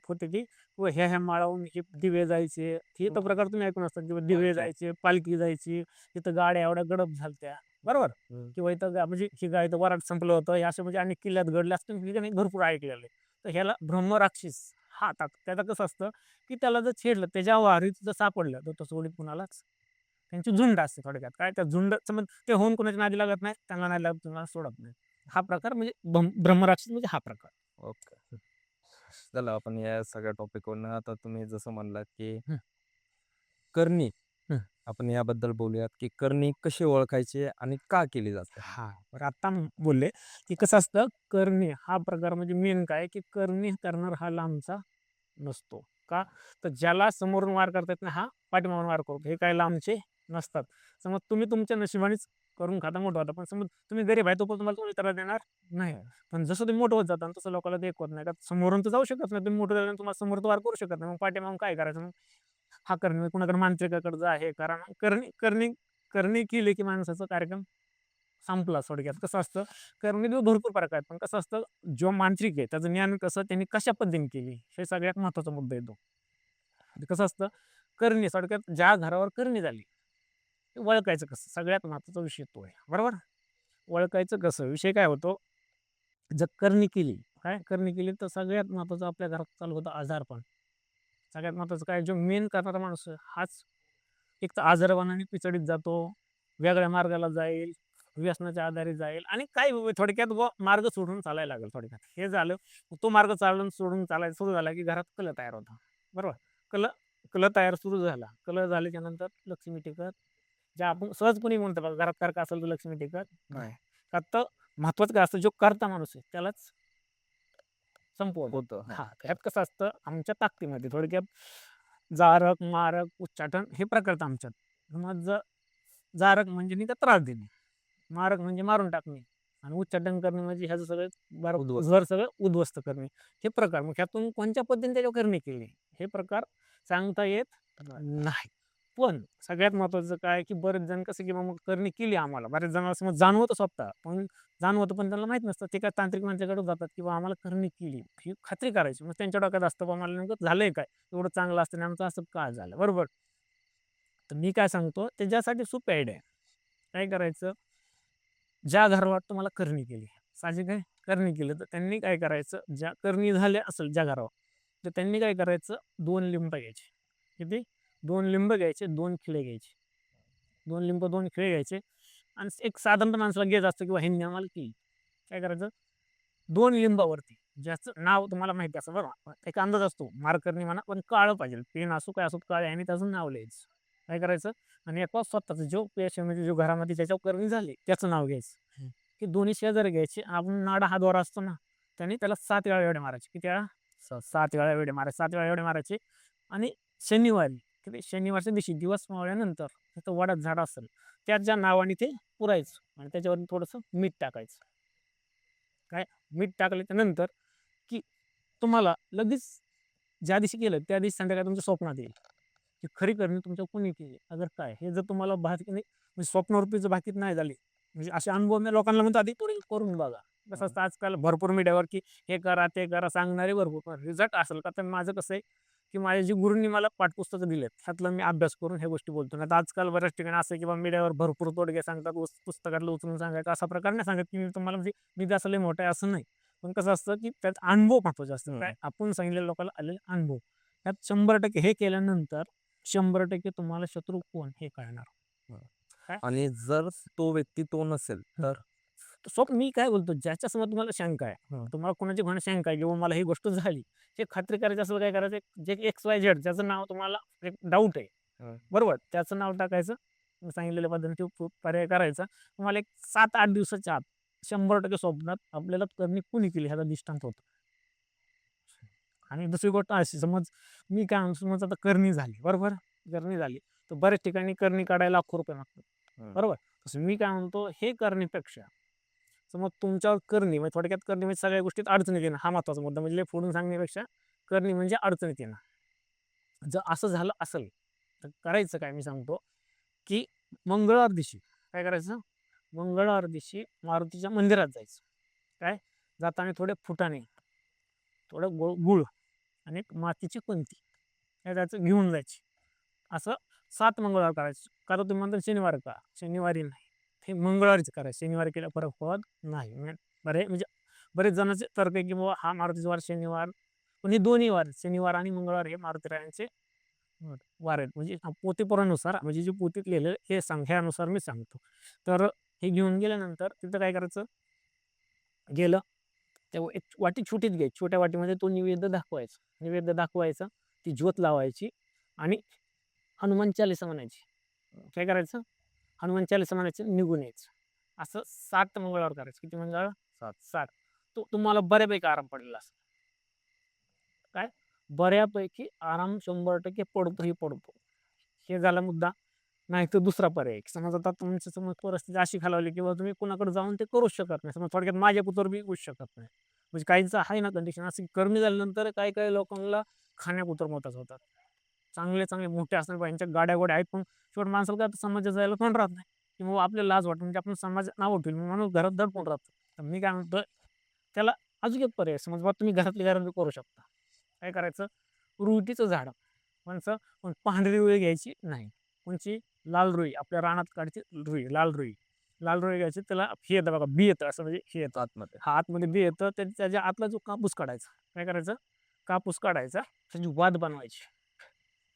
होते, की ह्या-ह्या माळावरून हे दिवे जायचे. हे तर प्रकार तुम्ही ऐकून असतात, किंवा दिवे ऐकलंय. जायचे, पालखी जायची, इथं गाड्या एवढ्या गडप झालत्या. बरोबर? हं. किंवा इथं म्हणजे ही गाय इथं वराड संपलं होतं. हे असे म्हणजे अनेक किल्ल्यात घडले असतील, हे की नाही भरपूर ऐकलेलं आहे. तर ह्याला ब्रह्मराक्षस हा त्याचं कसं असतं, की त्याला जर छेडलं, त्याच्या वारीत जर सापडलं, तर तो सोडीत कुणालाच त्यांची झुंड असते थोडक्यात. काय त्या झुंड समज ते होऊन कोणाच्या नादी लागत नाही, त्यांना नाही लागत, तुम्हाला सोडत नाही. हा प्रकार म्हणजे ब्रह्मराक्षस म्हणजे हा प्रकार. ओके. चला आपण या सगळ्या टॉपिकवरनं आता तुम्ही जसं म्हणलात, की हं, करणी हं. आपण याबद्दल बोलूयात, की करणी कशी ओळखायची आणि का केली जाते? हां. तर आता बोलले, की कसं असतं करणी हा प्रकार म्हणजे मेन काय, की करणी करणारा हा लांबचा नसतो. का? तर ज्याला समोरून वार करता येत नाही हा पाठीमागून वार करतो. हे काय लांबचे नसतात. समज तुम्ही तुमच्या नशिबानेच करून खाता मोठं होता. पण समज तुम्ही गरीब आहे तोपर्यंत तुम्हाला कोणी त्रास देणार नाही. हं. पण जसं तुम्ही मोठं होत जाता ना, तसं लोकांना ते ऐकवत नाही. का समोरून तर जाऊ शकत नाही. तुम्ही मोठं झाल्यानंतर तुम्हाला समोर तर वार करू शकत नाही. मग पाठीमागून काय करायचं मग? हा करणी कुणाकडे मांत्रिकाकडे जा हे करा. करणी करणी करणी केली की माणसाचा कार्यक्रम संपला थोडक्यात. कसं असतं करणीत भरपूर प्रकार आहेत. पण कसं असतं जो मांत्रिक आहे त्याचं ज्ञान कसं त्यांनी कशा पद्धतीने केली हे सगळ्यात महत्त्वाचा मुद्दा येतो. म्हणजे कसं असतं करणी थोडक्यात ज्या घरावर करणी झाली ते ओळखायचं कसं? सगळ्यात महत्त्वाचा विषय तो आहे. बरोबर? ओळखायचं कसं? विषय काय होतो जर करणी केली, काय करणी केली तर सगळ्यात महत्त्वाचं आपल्या घरात चालू होतं आजारपण. सगळ्यात महत्त्वाचं काय जो मेन करणारा माणूस आहे हाच एक तर आजारपणाने पिचडीत जातो, वेगळ्या मार्गाला जाईल, व्यसनाच्या आधारे जाईल आणि काही थोडक्यात मार्ग सोडून चालायला लागेल थोडक्यात. हे झालं, तो मार्ग सोडून चालायला सुरू झाला, की घरात कलह तयार होतो. बरोबर? कलह कलह तयार सुरू झाला. कलह झाल्याच्या नंतर लक्ष्मी टिकत ज्या आपण सहजपणे म्हणतो बघा, घरात कारका असेल तर लक्ष्मी टिकत नाही. का तर महत्त्वाचं काय असतं, जो कर्ता माणूस आहे त्यालाच संपवलं. होतं. हां. हां, ह्यात कसं असतं आमच्या ताकदीमध्ये थोडक्यात जारक, मारक, उच्चाटन हे प्रकार आहेत आमच्यात. मग जारक म्हणजे नाही का त्रास देणे, मारक म्हणजे मारून टाकणे आणि उच्चाटन करणे म्हणजे ह्याचं सगळं उद्ध्वस्त. घर सगळं उद्ध्वस्त करणे. हे प्रकार मग ह्यातून कोणत्या पद्धतीने त्याच्यावर करणी केली हे प्रकार सांगता येत नाही. नाही. पण सगळ्यात महत्त्वाचं काय, की बरेच जण कसं की मग करणी केली आम्हाला. बऱ्याच जणांना समज जाणवतं स्वतः, पण जाणवतं पण त्यांना माहीत नसतं. ते काय तांत्रिक माणसाकडे जातात, की आम्हाला करणी केली. ही खात्री करायची. मग त्यांच्या डोक्यात असतं, "बा मला नेमकं झालंय काय? एवढं चांगलं असताना आमचं असं का झालं?" बरोबर? तर मी काय सांगतो, त्याच्यासाठी सोपी आयडिया आहे. काय करायचं, ज्या घरावर तुम्हाला करणी केली, साहजिक आहे करणी केली, तर त्यांनी काय करायचं, ज्या करणी झाल्या असेल ज्या घरावर, तर त्यांनी काय करायचं 2 लिंब घ्यायचे. किती? 2 लिंब घ्यायचे, 2 खिळे घ्यायचे. 2 लिंब, 2 खिळे घ्यायचे आणि एक साधारणतः माणसाला गेज असतं किंवा ह्यांनी आम्हाला केली. काय करायचं 2 लिंबावरती ज्याचं नाव तुम्हाला माहिती असेल बरं का. एक अंदाज असतो मार्करनी म्हणा, पण काळं पाहिजे. पेन असो काय असो काळे आणि त्याचं नाव लिहायचं. काय करायचं आणि एका स्वतःचं जो पेश म्हणजे जो घरामध्ये ज्याच्यावर करणी झाली त्याचं नाव घ्यायचं. की दोन्ही शेजारी घ्यायचे. आपण नाडा हा दोरा असतो ना, त्याने त्याला 7 वेळा एवढे मारायचे. किती वेळा? 7 वेळा एवढे मारायचे. 7 वेळा एवढे मारायचे आणि शनिवारी किती शनिवारच्या दिवशी दिवस मावळल्यानंतर तिथं वडाचं झाड असेल, त्याच्या नावाने ते पुरायचं आणि त्याच्यावर थोडंसं मीठ टाकायचं. काय मीठ टाकल्याच्या नंतर की तुम्हाला लगेच ज्या दिवशी केलं त्या दिवशी संध्याकाळी तुमच्या स्वप्नात येईल की खरी करणी तुमच्या कोणी केली अगर काय हे जर तुम्हाला भाकीत नाही म्हणजे स्वप्नरूपी जर भाकीत नाही झाली म्हणजे असे अनुभव मी लोकांना म्हणतो आधी थोडी करून बघा कसं हां. असतं आजकाल भरपूर मीडियावर की हे करा ते करा सांगणारे भरपूर पण रिझल्ट असेल का तर माझं कसं आहे की माझ्या जी गुरूंनी मला पाठपुस्तकं दिलेत त्यातलं मी अभ्यास करून ह्या गोष्टी बोलतो नाही आजकाल बऱ्याच ठिकाणी असं आहे किंवा मीडियावर भरपूर तोडगे सांगतात पुस्तकातलं उचलून सांगायचं असा प्रकार नाही सांगत की मी तुम्हाला म्हणजे मी जसं लय मोठं आहे असं नाही पण कसं असतं की त्यात अनुभव महत्वाचा असतो काय हं. आपण सांगितलेल्या लोकांना आलेले अनुभव त्यात 100% हे केल्यानंतर 100% तुम्हाला शत्रू कोण हे कळणार हं. काय आणि जर तो व्यक्ती तो नसेल हं. तर? तर स्वतः मी काय बोलतो ज्याच्यासमोर तुम्हाला शंका आहे तुम्हाला कोणाची कोणा शंका आहे किंवा मला ही गोष्ट झाली हे खात्री करायची असेल काय करायचं जे एक्स वाय झेड ज्याचं नाव तुम्हाला एक डाऊट आहे हं. बरोबर त्याचं नाव टाकायचं मी सांगितलेल्या पद्धतीने तो पर्याय करायचा तुम्हाला एक 7-8 दिवसाच्या आत 100% स्वप्नात आपल्याला करणी कुणी केली ह्याचा दृष्टांत होतो आणि दुसरी गोष्ट अशी समज मी काय म्हणतो समज आता करणी झाली बरोबर करणी झाली तर बऱ्याच ठिकाणी करणी काढायला लाखो रुपये मागतात हं. बरोबर तसं मी काय म्हणतो हे करण्यापेक्षा समज तुमच्यावर करणी म्हणजे थोडक्यात करणी म्हणजे सगळ्या गोष्टीत अडचणीत येणं हा महत्वाचा मुद्दा म्हणजे लय फोडून सांगण्यापेक्षा करणी म्हणजे अडचणीत येणं जर असं झालं असेल तर करायचं काय मी सांगतो की मंगळवार दिवशी काय करायचं मंगळवार दिवशी मारुतीच्या मंदिरात जायचं काय जाताना थोडे फुटाणे थोडं गुळ आणि एक मातीची पंती हे त्याचं घेऊन जायची असं 7 मंगळवार करायचं का तर तुम्ही म्हणता शनिवार का शनिवारी नाही हे मंगळवारीच करायचं शनिवारी केला फरक पडत नाही म्हणजे बरेच जणांचे तर्क आहे की बाबा हा मारुतीचा वार शनिवार पण हे दोन्ही वार शनिवार आणि मंगळवार हे मारुतीरायांचे वार आहेत म्हणजे पोथीपुरानुसार म्हणजे जे पोथीत लिहिलं हे ह्यानुसार मी सांगतो तर हे घेऊन गेल्यानंतर तिथं काय करायचं गेलं तेव्हा एक वाटी छोटीच घ्यायची. छोट्या वाटीमध्ये तो नैवेद्य दाखवायचा. नैवेद्य दाखवायचा, ती ज्योत लावायची आणि हनुमान चालीसा म्हणायची. काय करायचं? हनुमान चालीसा म्हणायचं, निघून यायचं. असं 7 मंगळवार करायचं. किती मंगळवार? 7. 7. तुम्हाला बऱ्यापैकी आराम पडलेला असेल. काय? बऱ्यापैकी आराम 100% पडतोही पडतो. हे झाला मुद्दा. नाहीतर दुसरा पर्याय, की समज आता तुमच्या समोर परिस्थिती अशी खालावली किंवा तुम्ही कुणाकडे जाऊन ते करूच शकत नाही. समज थोडक्यात माझ्या पुतवर बी येऊच शकत नाही. म्हणजे काहींचं आहे ना कंडिशन असं, की कमी झाल्यानंतर काही-काही लोकांना खाण्यापुरतं महत्त्वाचं होतात. चांगले-चांगले मोठे असणारे बाईंच्या गाड्या-गोड्या आहेत, पण शेवट माणसाला काय आता समाजात जायला पण राहत नाही किंवा आपल्याला लाज वाटते. म्हणजे आपण समाज नावं ठेवलं माणूस घरात दडपून राहतो. तर मी काय म्हणतोय, त्याला अजून एक पर्याय समज बा तुम्ही घरातल्या घरात करू शकता. काय करायचं? रुईचं झाड. कोणचं? पण पांढरी रुई घ्यायची नाही. कोणची? लाल रुई. आपल्या रानात काढची रुई, लाल रुई. लाल रुई घ्यायची, त्याला हे येतं बघा, बी येतं असं म्हणजे हे येतं. आतमध्ये. हा आतमध्ये बी येतं. त्याच्या आतला जो कापूस काढायचा. काय करायचं? कापूस काढायचा, त्याची वात बनवायची.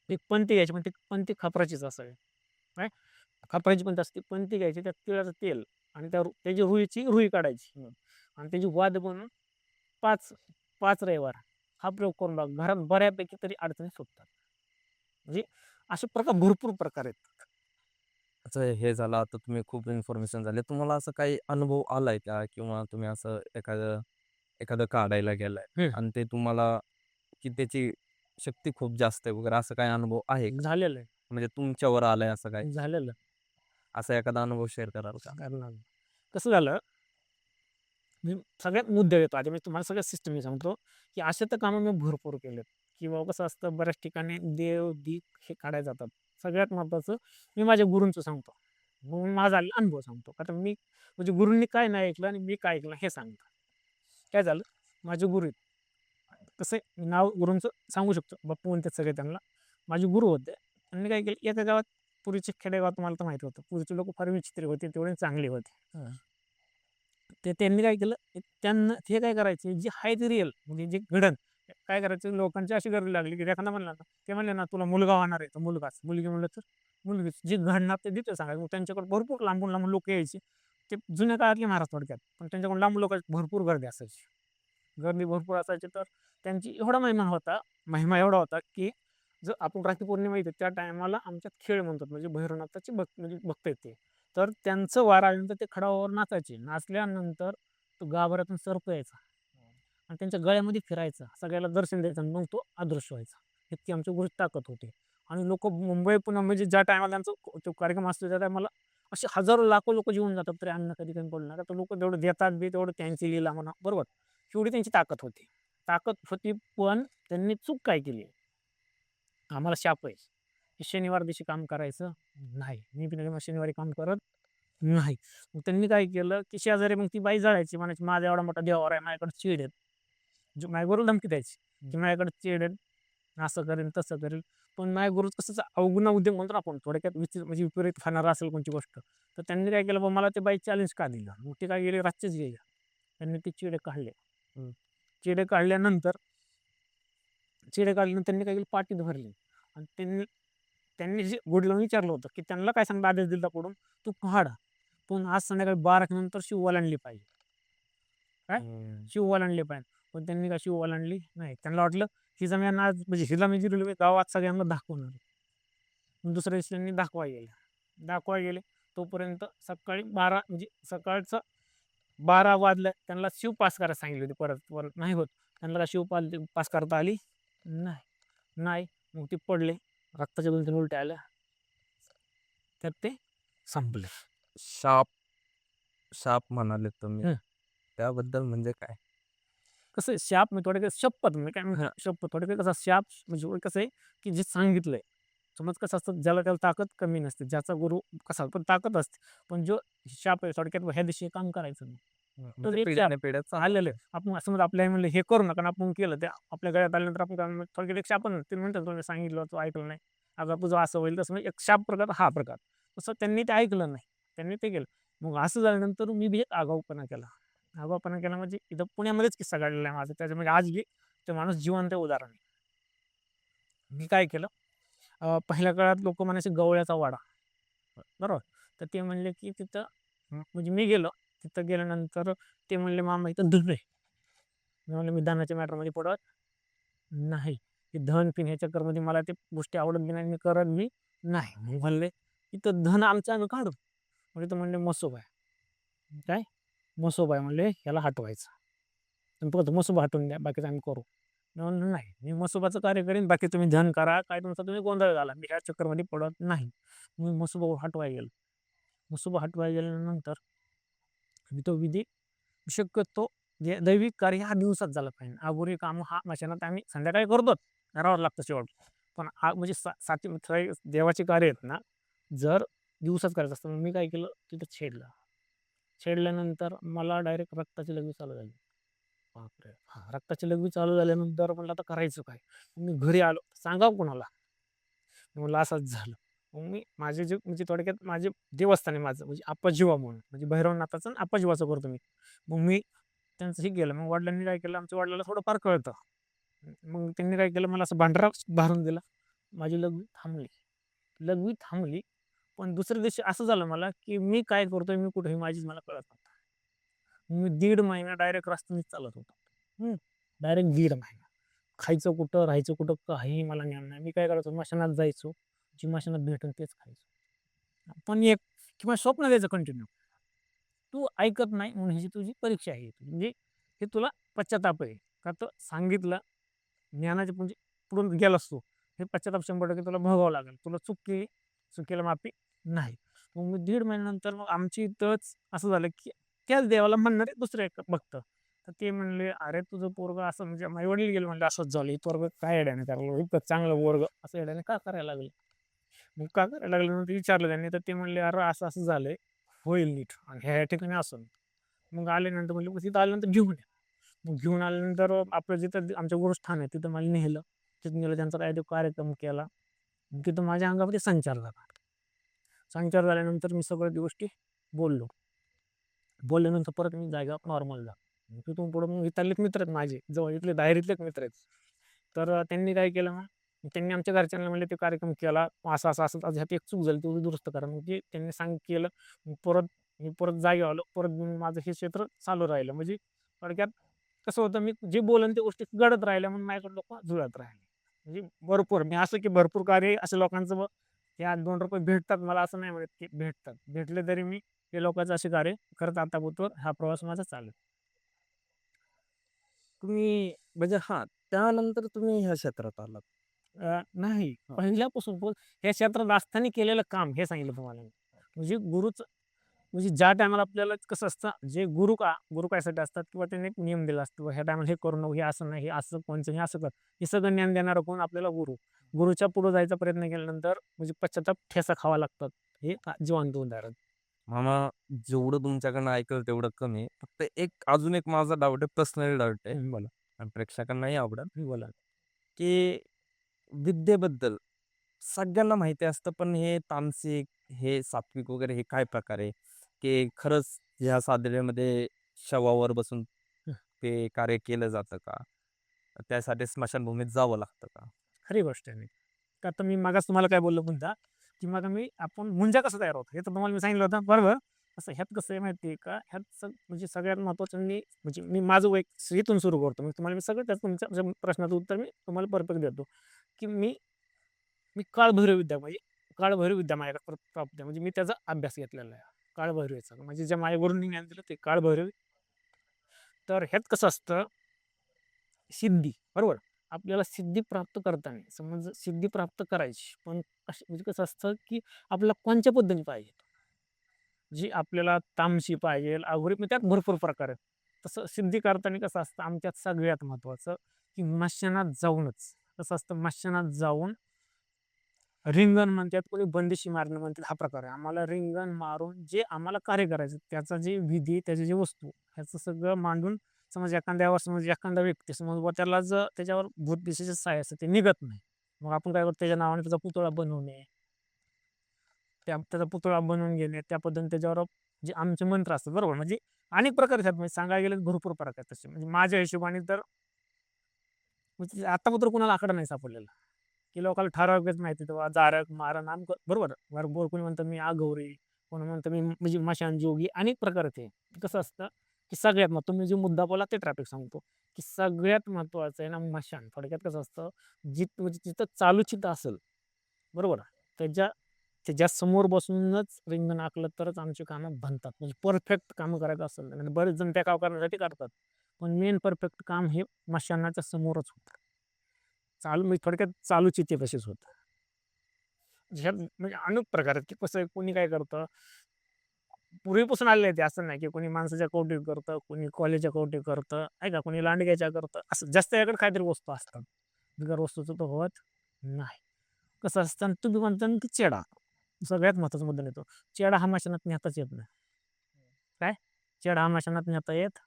एक पंती घ्यायची, पण ती पंती खापराचीच असावी. काय? खापराची पंती असते. पंती घ्यायची, त्यात तिळाचं तेल आणि त्याची रुई काढायची आणि त्याची वात बनवून 5 5 रविवार हा प्रयोग करून बघा. घरात बऱ्यापैकी तरी अडचणी सुटतात. म्हणजे असे प्रकार भरपूर प्रकार आहेत. असं हे झालं आता तुम्ही खूप इन्फॉर्मेशन झाली. तुम्हाला असं काही अनुभव आलाय का? किंवा तुम्ही असं एखादं एखादं काढायला गेलाय हं. आणि ते तुम्हाला की त्याची शक्ती खूप जास्त आहे वगैरे असं काही अनुभव आहे का? झालेलं आहे. म्हणजे तुमच्यावर आलाय असं काय? झालेलं. असा एखादा अनुभव शेअर कराल का? करणार. कसं झालं, मी सगळ्यात मुद्दे येतो. आधी मी तुम्हाला सगळ्या सिस्टम मी सांगतो, की असे तर कामं मी भरपूर केलेत, की बाबा कसं असतं बऱ्याच ठिकाणी देव, दीप हे काढायला जातात. सगळ्यात महत्त्वाचं मी माझ्या गुरूंचं सांगतो. मग माझा अनुभव सांगतो. आता मी म्हणजे गुरूंनी काय नाही ऐकलं आणि मी काय ऐकलं हे सांगतो. काय झालं, माझे गुरु आहेत. कसं आहे, नाव गुरूंचं सांगू शकतो. बाप्पू म्हणतात सगळे त्यांना. माझे गुरु होते. त्यांनी काय केलं, एका गावात पूर्वीचे खेडेगाव तुम्हाला तर माहिती होतं. पूर्वीचे लोक फार विचित्र होते, तेवढे चांगले होते. त्यांनी काय केलं, त्यांना ते काय करायचे, जे आहे ते रिअल म्हणजे जे घडण काय करायचं, लोकांची अशी गर्दी लागली, की एखादा म्हणला ना, ते म्हणले ना, "तुला मुलगा होणार आहे." तर मुलगाच. मुलगी म्हणलं तर मुलगीच. जे घडणार ते डिटेल सांगायचं. मग त्यांच्याकडे भरपूर लांबून-लांबून लोकं यायची. ते जुन्या काळातले महाराज थोडक्यात. पण त्यांच्याकडून लांबून लोकांची भरपूर गर्दी असायची. गर्दी भरपूर असायची, तर त्यांची एवढा महिमा एवढा होता, की जर आपण राखी पौर्णिमा येते त्या टायमाला आमच्यात खेळ म्हणतात, म्हणजे भैरवनाथाचे म्हणजे भक्त आहेत ते. तर त्यांचं वार आल्यानंतर ते खडावर नाचायचे. नाचल्यानंतर तो गाभाऱ्यातून सर्प यायचा आणि त्यांच्या गळ्यामध्ये फिरायचा. सगळ्याला दर्शन द्यायचं आणि मग तो अदृश्य व्हायचा. इतकी आमच्या गुरूची ताकद होती. आणि लोकं मुंबई, पुणे म्हणजे ज्या टायमाला त्यांचा तो कार्यक्रम असतो त्या टायमाला असे हजारो, लाखो लोकं जेवून जातात, तरी अन्न कधी कमी पडलं नाही. तर लोकं तेवढं देतात बी, तेवढं त्यांची लीला म्हणा, बरोबर. एवढी त्यांची ताकद होती. ताकद होती, पण त्यांनी चूक काय केली? आम्हाला शाप आहे, की शनिवार दिवशी काम करायचं नाही. मी पण शनिवारी काम करत नाही. मग त्यांनी काय केलं, की शेजारी मग ती बाई जळायची. म्हणायची, "माझा एवढा मोठा देवावर आहे, माझ्याकडे चीड आहेत." माझ्याबरोबर धमकी द्यायची, की "माझ्याकडे चीड आहेत, असं करेन, तसं करेल." पण माझ्या गुरुच कसं अवगुण उद्योग म्हणतो ना आपण, थोडक्यात म्हणजे विपरीत खाणारा असेल कोणची गोष्ट. तर त्यांनी काय केलं, मला ते बाई चॅलेंज का दिलं? मग ते काय गेले, रातचेच गेले. त्यांनी ते चिडे काढले. चिडे काढल्यानंतर त्यांनी काय केलं, पाठीत भरली आणि त्यांनी त्यांनी जे वडिलांना विचारलं होतं, की त्यांना काय सांगता आदेश दिला पुढून, "तू काढ, पण आज संध्याकाळी 12 नंतर शिव ओलांडली पाहिजे." काय? हं. शिव ओलांडली पाहिजे. पण त्यांनी काय शिव ओलांडली नाही. त्यांना वाटलं, हिचा मी आज म्हणजे हिला मी जिरवली मी गावात सगळ्यांना दाखवणार. मग दुसऱ्या दिवशी त्यांनी दाखवायला गेले. दाखवायला गेले तोपर्यंत सकाळी 12 म्हणजे सकाळचं 12 वाजले. त्यांना शिव पास करायला सांगितली होती परत. परत नाही होत. त्यांना काय शिव पास करता आली? नाही. नाही. मग ते पडले. रक्ताच्या 2-3 उलट्या आल्या. त्यात ते संपले. शाप शाप म्हणाले तुम्ही. हं. त्याबद्दल म्हणजे काय? कसं आहे शाप म्हणजे थोडक्यात शपथ मी काय म्हणतो शपथ थोडक्यात कसा शाप म्हणजे कसं आहे, की जे सांगितलंय. समज कसं असतं ज्याला त्याला ताकद कमी नसते. ज्याचा गुरु कसा पण ताकद असते. पण जो शाप आहे थोडक्यात ह्या दिवशी हे काम करायचं नाही. तर म्हणजे एक शाप पिढ्याने-पिढ्या चालत आलेलं आहे. आहे. आपण समज आपल्या आई म्हणलं हे करू नका आणि आपण केलं ते आपल्या गळ्यात आल्यानंतर आपण काय म्हणू, थोडक्यात एक शापच ते म्हणतात तुम्ही सांगितलं तू ऐकलं नाही. अगं तुझं असं होईल तसं म्हणजे एक शाप प्रकार हा प्रकार. तसं त्यांनी ते ऐकलं नाही. त्यांनी ते केलं. मग असं झाल्यानंतर मी बी एक आगाऊपणा केला. आगाऊपणा केला म्हणजे इथं पुण्यामध्येच किस्सा घडलेला आहे माझा. त्याच्यामध्ये आज बी तो माणूस जिवंत उदाहरण आहे. मी काय केलं, पहिल्या काळात लोकं म्हणायचे गवळ्याचा वाडा. बरोबर. तर ते म्हणले, की तिथं म्हणजे मी गेलो. तिथं गेल्यानंतर ते म्हणले, "मामा इथं धन आहे." मी म्हणलं, "मी धनाच्या मॅटरमध्ये पडत नाही. हे धन-फिन ह्या चक्करमध्ये मला ते गोष्टी आवडत बी नाही, मी करत बी नाही." मग म्हणले, "इथं धन आमचं आम्ही काढू." म्हणजे तर म्हणले, "मसोबा आहे." "काय?" "मसोबा आहे." म्हणले, "ह्याला हटवायचं. तुम्ही फक्त मसोबा हटवून द्या, बाकीचं आम्ही करू." मी म्हणलं, "नाही, मी मसोबाचं कार्य करीन, बाकी तुम्ही धन करा, काय तुमचा तुम्ही गोंधळ घाला. मी ह्या चक्करमध्ये पडत नाही." मी मसोबा हटवायला गेलो. मसोबा हटवायला गेल्यानंतर मी तो विधी शक्यतो जे दैविक कार्य हा दिवसात झालं पाहिजे. अघोरी कामं हा मशानात आम्ही संध्याकाळी करतोच, करावं लागतं शेवट. पण हा म्हणजे देवाची कार्य आहेत ना, जर दिवसाच करायचं असतं, मग मी काय केलं तिथं छेडलं. छेडल्यानंतर मला डायरेक्ट रक्ताची लघवी चालू झाली. बापरे! हां, रक्ताची लघवी चालू झाल्यानंतर म्हणलं आता करायचं काय? मी घरी आलो, सांगावं कोणाला? म्हणलं असंच झालं. मग मी माझे जे म्हणजे थोडक्यात माझे देवस्थान आहे माझं म्हणजे अप्पाजीवा म्हणून म्हणजे भैरवनाथाचं आणि अप्पाजीवाचं करतो मी. मग मी त्यांचं हे केलं. मग वडिलांनी काय केलं, आमच्या वडिलांना थोडंफार कळतं. मग त्यांनी काय केलं, मला असं भांडारा भारून दिला. माझी लघवी थांबली. लघवी थांबली, पण दुसऱ्या दिवशी असं झालं मला, की मी काय करतोय, मी कुठे आहे माझीच मला कळत नव्हतं. मी 1.5 महिना डायरेक्ट रस्त्यानेच चालत होतो. डायरेक्ट 1.5 महिना. खायचं कुठं, राहायचं कुठं, काहीही मला ज्ञान नाही. मी काय करायचो, स्मशानात जायचो. जी स्मशानात भेटेल तेच खायचो. पण एक किंवा स्वप्न द्यायचं कंटिन्यू. तू ऐकत नाही म्हणून ही तुझी परीक्षा आहे. म्हणजे हे तुला पश्चाताप आहे. का तर सांगितलं ज्ञानाचे म्हणजे पुढून गेलास तू. हे पश्चाताप 100% तुला भोगावं लागेल. तुला चूक केली, चुकीला माफी नाही. मग मी 1.5 महिन्यानंतर मग आमची इथंच असं झालं, की त्याच देवाला म्हणणारे दुसरे एक भक्त. तर ते म्हणले, "अरे तुझं पोरगं असं" म्हणजे माझे वडील गेले म्हणले, "असंच झालं. हे पोरगं काय येड्याने करायला इतकं चांगलं पोरगं असं येड्याने का करायला लागलं?" मग का करायला लागलं म्हणून विचारलं त्यांनी. तर ते म्हणले, "अरे असं-असं झालंय. होईल नीट आणि ह्या ठिकाणी असं." मग आल्यानंतर म्हणले, "मग तिथं आल्यानंतर घेऊन या." मग घेऊन आल्यानंतर आपलं जिथं आमचं गुरुस्थान आहे तिथं मला नेलं. तिथं नेलं त्यांचा काय तो कार्यक्रम केला. तिथं माझ्या अंगामध्ये संचार झाला. संचार झाल्यानंतर मी सगळ्या गोष्टी बोललो. बोलल्यानंतर परत मी जागेवर नॉर्मल झालो. मग तिथून पुढे मग इथलेच मित्र आहेत माझे, जवळ इथले दाहेरीतलेच मित्र आहेत. तर त्यांनी काय केलं मग, त्यांनी आमच्या घरच्यांना म्हणले ते कार्यक्रम केला. असं ह्यात एक चूक झाली तेवढी दुरुस्त करा. मग ते त्यांनी केलं. मग परत मी परत जागेवर आलो. परत मग माझं हे क्षेत्र चालू राहिलं. म्हणजे थोडक्यात कसं होतं, मी जे बोलेन त्या गोष्टी घडत राहिल्या म्हणून माझ्याकडे लोकं जुळत राहिले. म्हणजे भरपूर मी असं की भरपूर कार्य अशा लोकांचं ह्या ₹2 भेटतात मला असं नाही म्हणत की भेटतात. भेटले तरी मी ते लोकांचं असे कार्य करत आतापर्यंत हा प्रवास माझा चालू आहे. तुम्ही म्हणजे हां, त्यानंतर तुम्ही ह्या क्षेत्रात आलात. नाही हां. पहिल्यापासून पण ह्या क्षेत्रात असताना केलेलं काम हे सांगितलं तुम्हाला मी. म्हणजे म्हणजे ज्या टायमाला आपल्याला कसं असतं, जे गुरु कायसाठी असतात किंवा त्यांनी एक नियम दिला असतो. ह्या टायमाला हे करू नको, हे असं नाही, हे असं कोणचं, हे असं कर. हे सगळं ज्ञान देणारं कोण? आपल्याला गुरु. गुरुच्या पुढे जायचा प्रयत्न केल्यानंतर म्हणजे पश्चाताप ठेचा खावा लागतात. हे जिवंत उदाहरण. मामा जेवढं तुमच्याकडनं ऐकलं तेवढं कमी आहे. फक्त अजून एक माझा डाउट आहे, पर्सनल डाउट आहे बोला. आणि प्रेक्षकांनाही आवडेल, बोला. की विद्येबद्दल सगळ्यांना माहिती असतं, पण हे तामसिक, हे सात्विक वगैरे हे काय प्रकार आहे? की खरंच ह्या साधनेमध्ये शवावर बसून ते कार्य केलं जातं का? त्यासाठी स्मशानभूमीत जावं लागतं का? खरी गोष्ट आहे. तर आता मी मागास तुम्हाला काय बोललो पुन्हा, की मग आपण मुंजा कसं तयार होतो, हे तर तुम्हाला मी सांगितलं होतं बरोबर. असं ह्यात कसं आहे माहिती आहे का? ह्यात म्हणजे सगळ्यात महत्त्वाचं मी माझं इथून सुरू करतो. मी तुम्हाला सगळं त्याच तुमच्या म्हणजे प्रश्नाचं उत्तर मी तुम्हाला परफेक्ट देतो, की मी काळभैरव विद्या म्हणजे काळभैरव विद्या माझ्याकडे प्राप्त आहे. म्हणजे मी त्याचा अभ्यास घेतलेला आहे. काळभैरवीचा म्हणजे जे माझ्या गुरूंनी ज्ञान दिलं ते काळभैरवी. तर ह्यात कसं असतं सिद्धी, बरोबर? आपल्याला सिद्धी प्राप्त करताना समज सिद्धी प्राप्त करायची, पण अशी म्हणजे कसं असतं, की आपल्याला कोणत्या पद्धतीने पाहिजे? जी आपल्याला तामशी पाहिजेल, अघोरी म्हणजे त्यात भरपूर प्रकार आहेत. तसं सिद्धी करताना कसं असतं, आमच्यात सगळ्यात महत्त्वाचं, की मशानात जाऊनच कसं असतं, मशानात जाऊन रिंगण म्हणतात, कोणी बंदिशी मारणं म्हणतात, हा प्रकार आहे. आम्हाला रिंगण मारून जे आम्हाला कार्य करायचं, त्याचा जे विधी, त्याची जी वस्तू, ह्याचं सगळं मांडून समज एखादा व्यक्ती समज बुवा त्याला जर त्याच्यावर भूतपिशाचं साय असतं, ते निघत नाही. मग आपण काय करतो, त्याच्या नावाने त्याचा पुतळा बनवणे, त्याचा पुतळा बनवून घेणे, त्या पद्धतीने त्याच्यावर जे आमचे मंत्र असतात, बरोबर? म्हणजे अनेक प्रकार आहेत. म्हणजे सांगायला गेले तर भरपूर प्रकार आहेत तसे. म्हणजे माझ्या हिशोबाने तर म्हणजे आत्तापत्र कुणाला आकडा नाही सापडलेला. की लोकांना ठराविकच माहिती आहे, जारक, मारण, बरोबर. वर कोणी म्हणतं मी आगवरी, कोण म्हणतं मी म्हणजे मशान जोगी, अनेक प्रकार आहेत हे. कसं असतं, की सगळ्यात मग तुम्ही जो मुद्दा बोलला ते ट्रॅफिक सांगतो, की सगळ्यात महत्त्वाचं आहे ना मशान. थोडक्यात कसं असतं, म्हणजे जिथं चालू चितं असेल, बरोबर? त्याच्या त्याच्या समोर बसूनच रिंगण आखलं तरच आमची कामं बनतात. म्हणजे परफेक्ट कामं करायचं असेल तर. आणि बरेच जण त्या काम करण्यासाठी करतात. पण मेन परफेक्ट काम हे मशानाच्या समोरच होतं. चालू म्हणजे थोडक्यात चालू चितेपाशीच होतं. ह्यात म्हणजे अनेक प्रकार आहेत, की कसं आहे, कोणी काय करतं, पूर्वीपासून आलेलं आहे ते. असं नाही, की कोणी माणसाच्या कौतुक करतं, कोणी कॉलेजच्या कौतुक करतं, आहे का, कोणी लांडग्याच्या करतं. असं जास्त याकडे काहीतरी वस्तू असतात. बिगर वस्तूचं तर होत नाही. कसं असतं आणि तुम्ही म्हणता ना, की चेडा. सगळ्यात महत्त्वाचा मुद्दा येतो. चेडा हा मशानात नेताच येत नाही. काय? चेडा हा मशानात नेता येत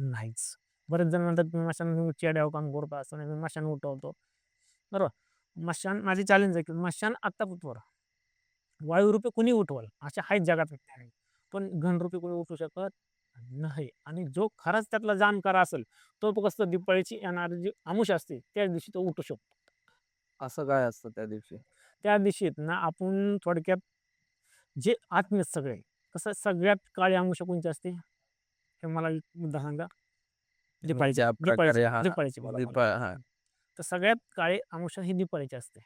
नाहीच. बरेच जण म्हणतात, "मी मशान चेड्यावर काम करतो, असं नाही, मी मशान उठवतो." बरोबर. मशान माझी चॅलेंज आहे, की मशान आत्ता उठवा. वायुरूपी कुणी उठवल, अशा आहेत जगात व्यक्ती. पण घनरूपी कोणी उठवू शकत नाही. आणि जो खराच त्यातला जाणकार असेल, तो कसं दिपाळीची येणारी जी अमावास्या असते, त्याच दिवशी तो उठू शकतो. असं काय असतं त्या दिवशी? त्या दिवशी आहेत ना, आपण थोडक्यात जे आत्मीय सगळे, कसं सगळ्यात काळी अमावास्या कोणची असते? हे मला एक मुद्दा सांगा. तुम्ही दिपाळीची. ज्या दिपाळीची. प्रकारे हां, दिपाळीची बोला मला. हां. तर सगळ्यात काळी अमावास्या ही दिपाळीची असते.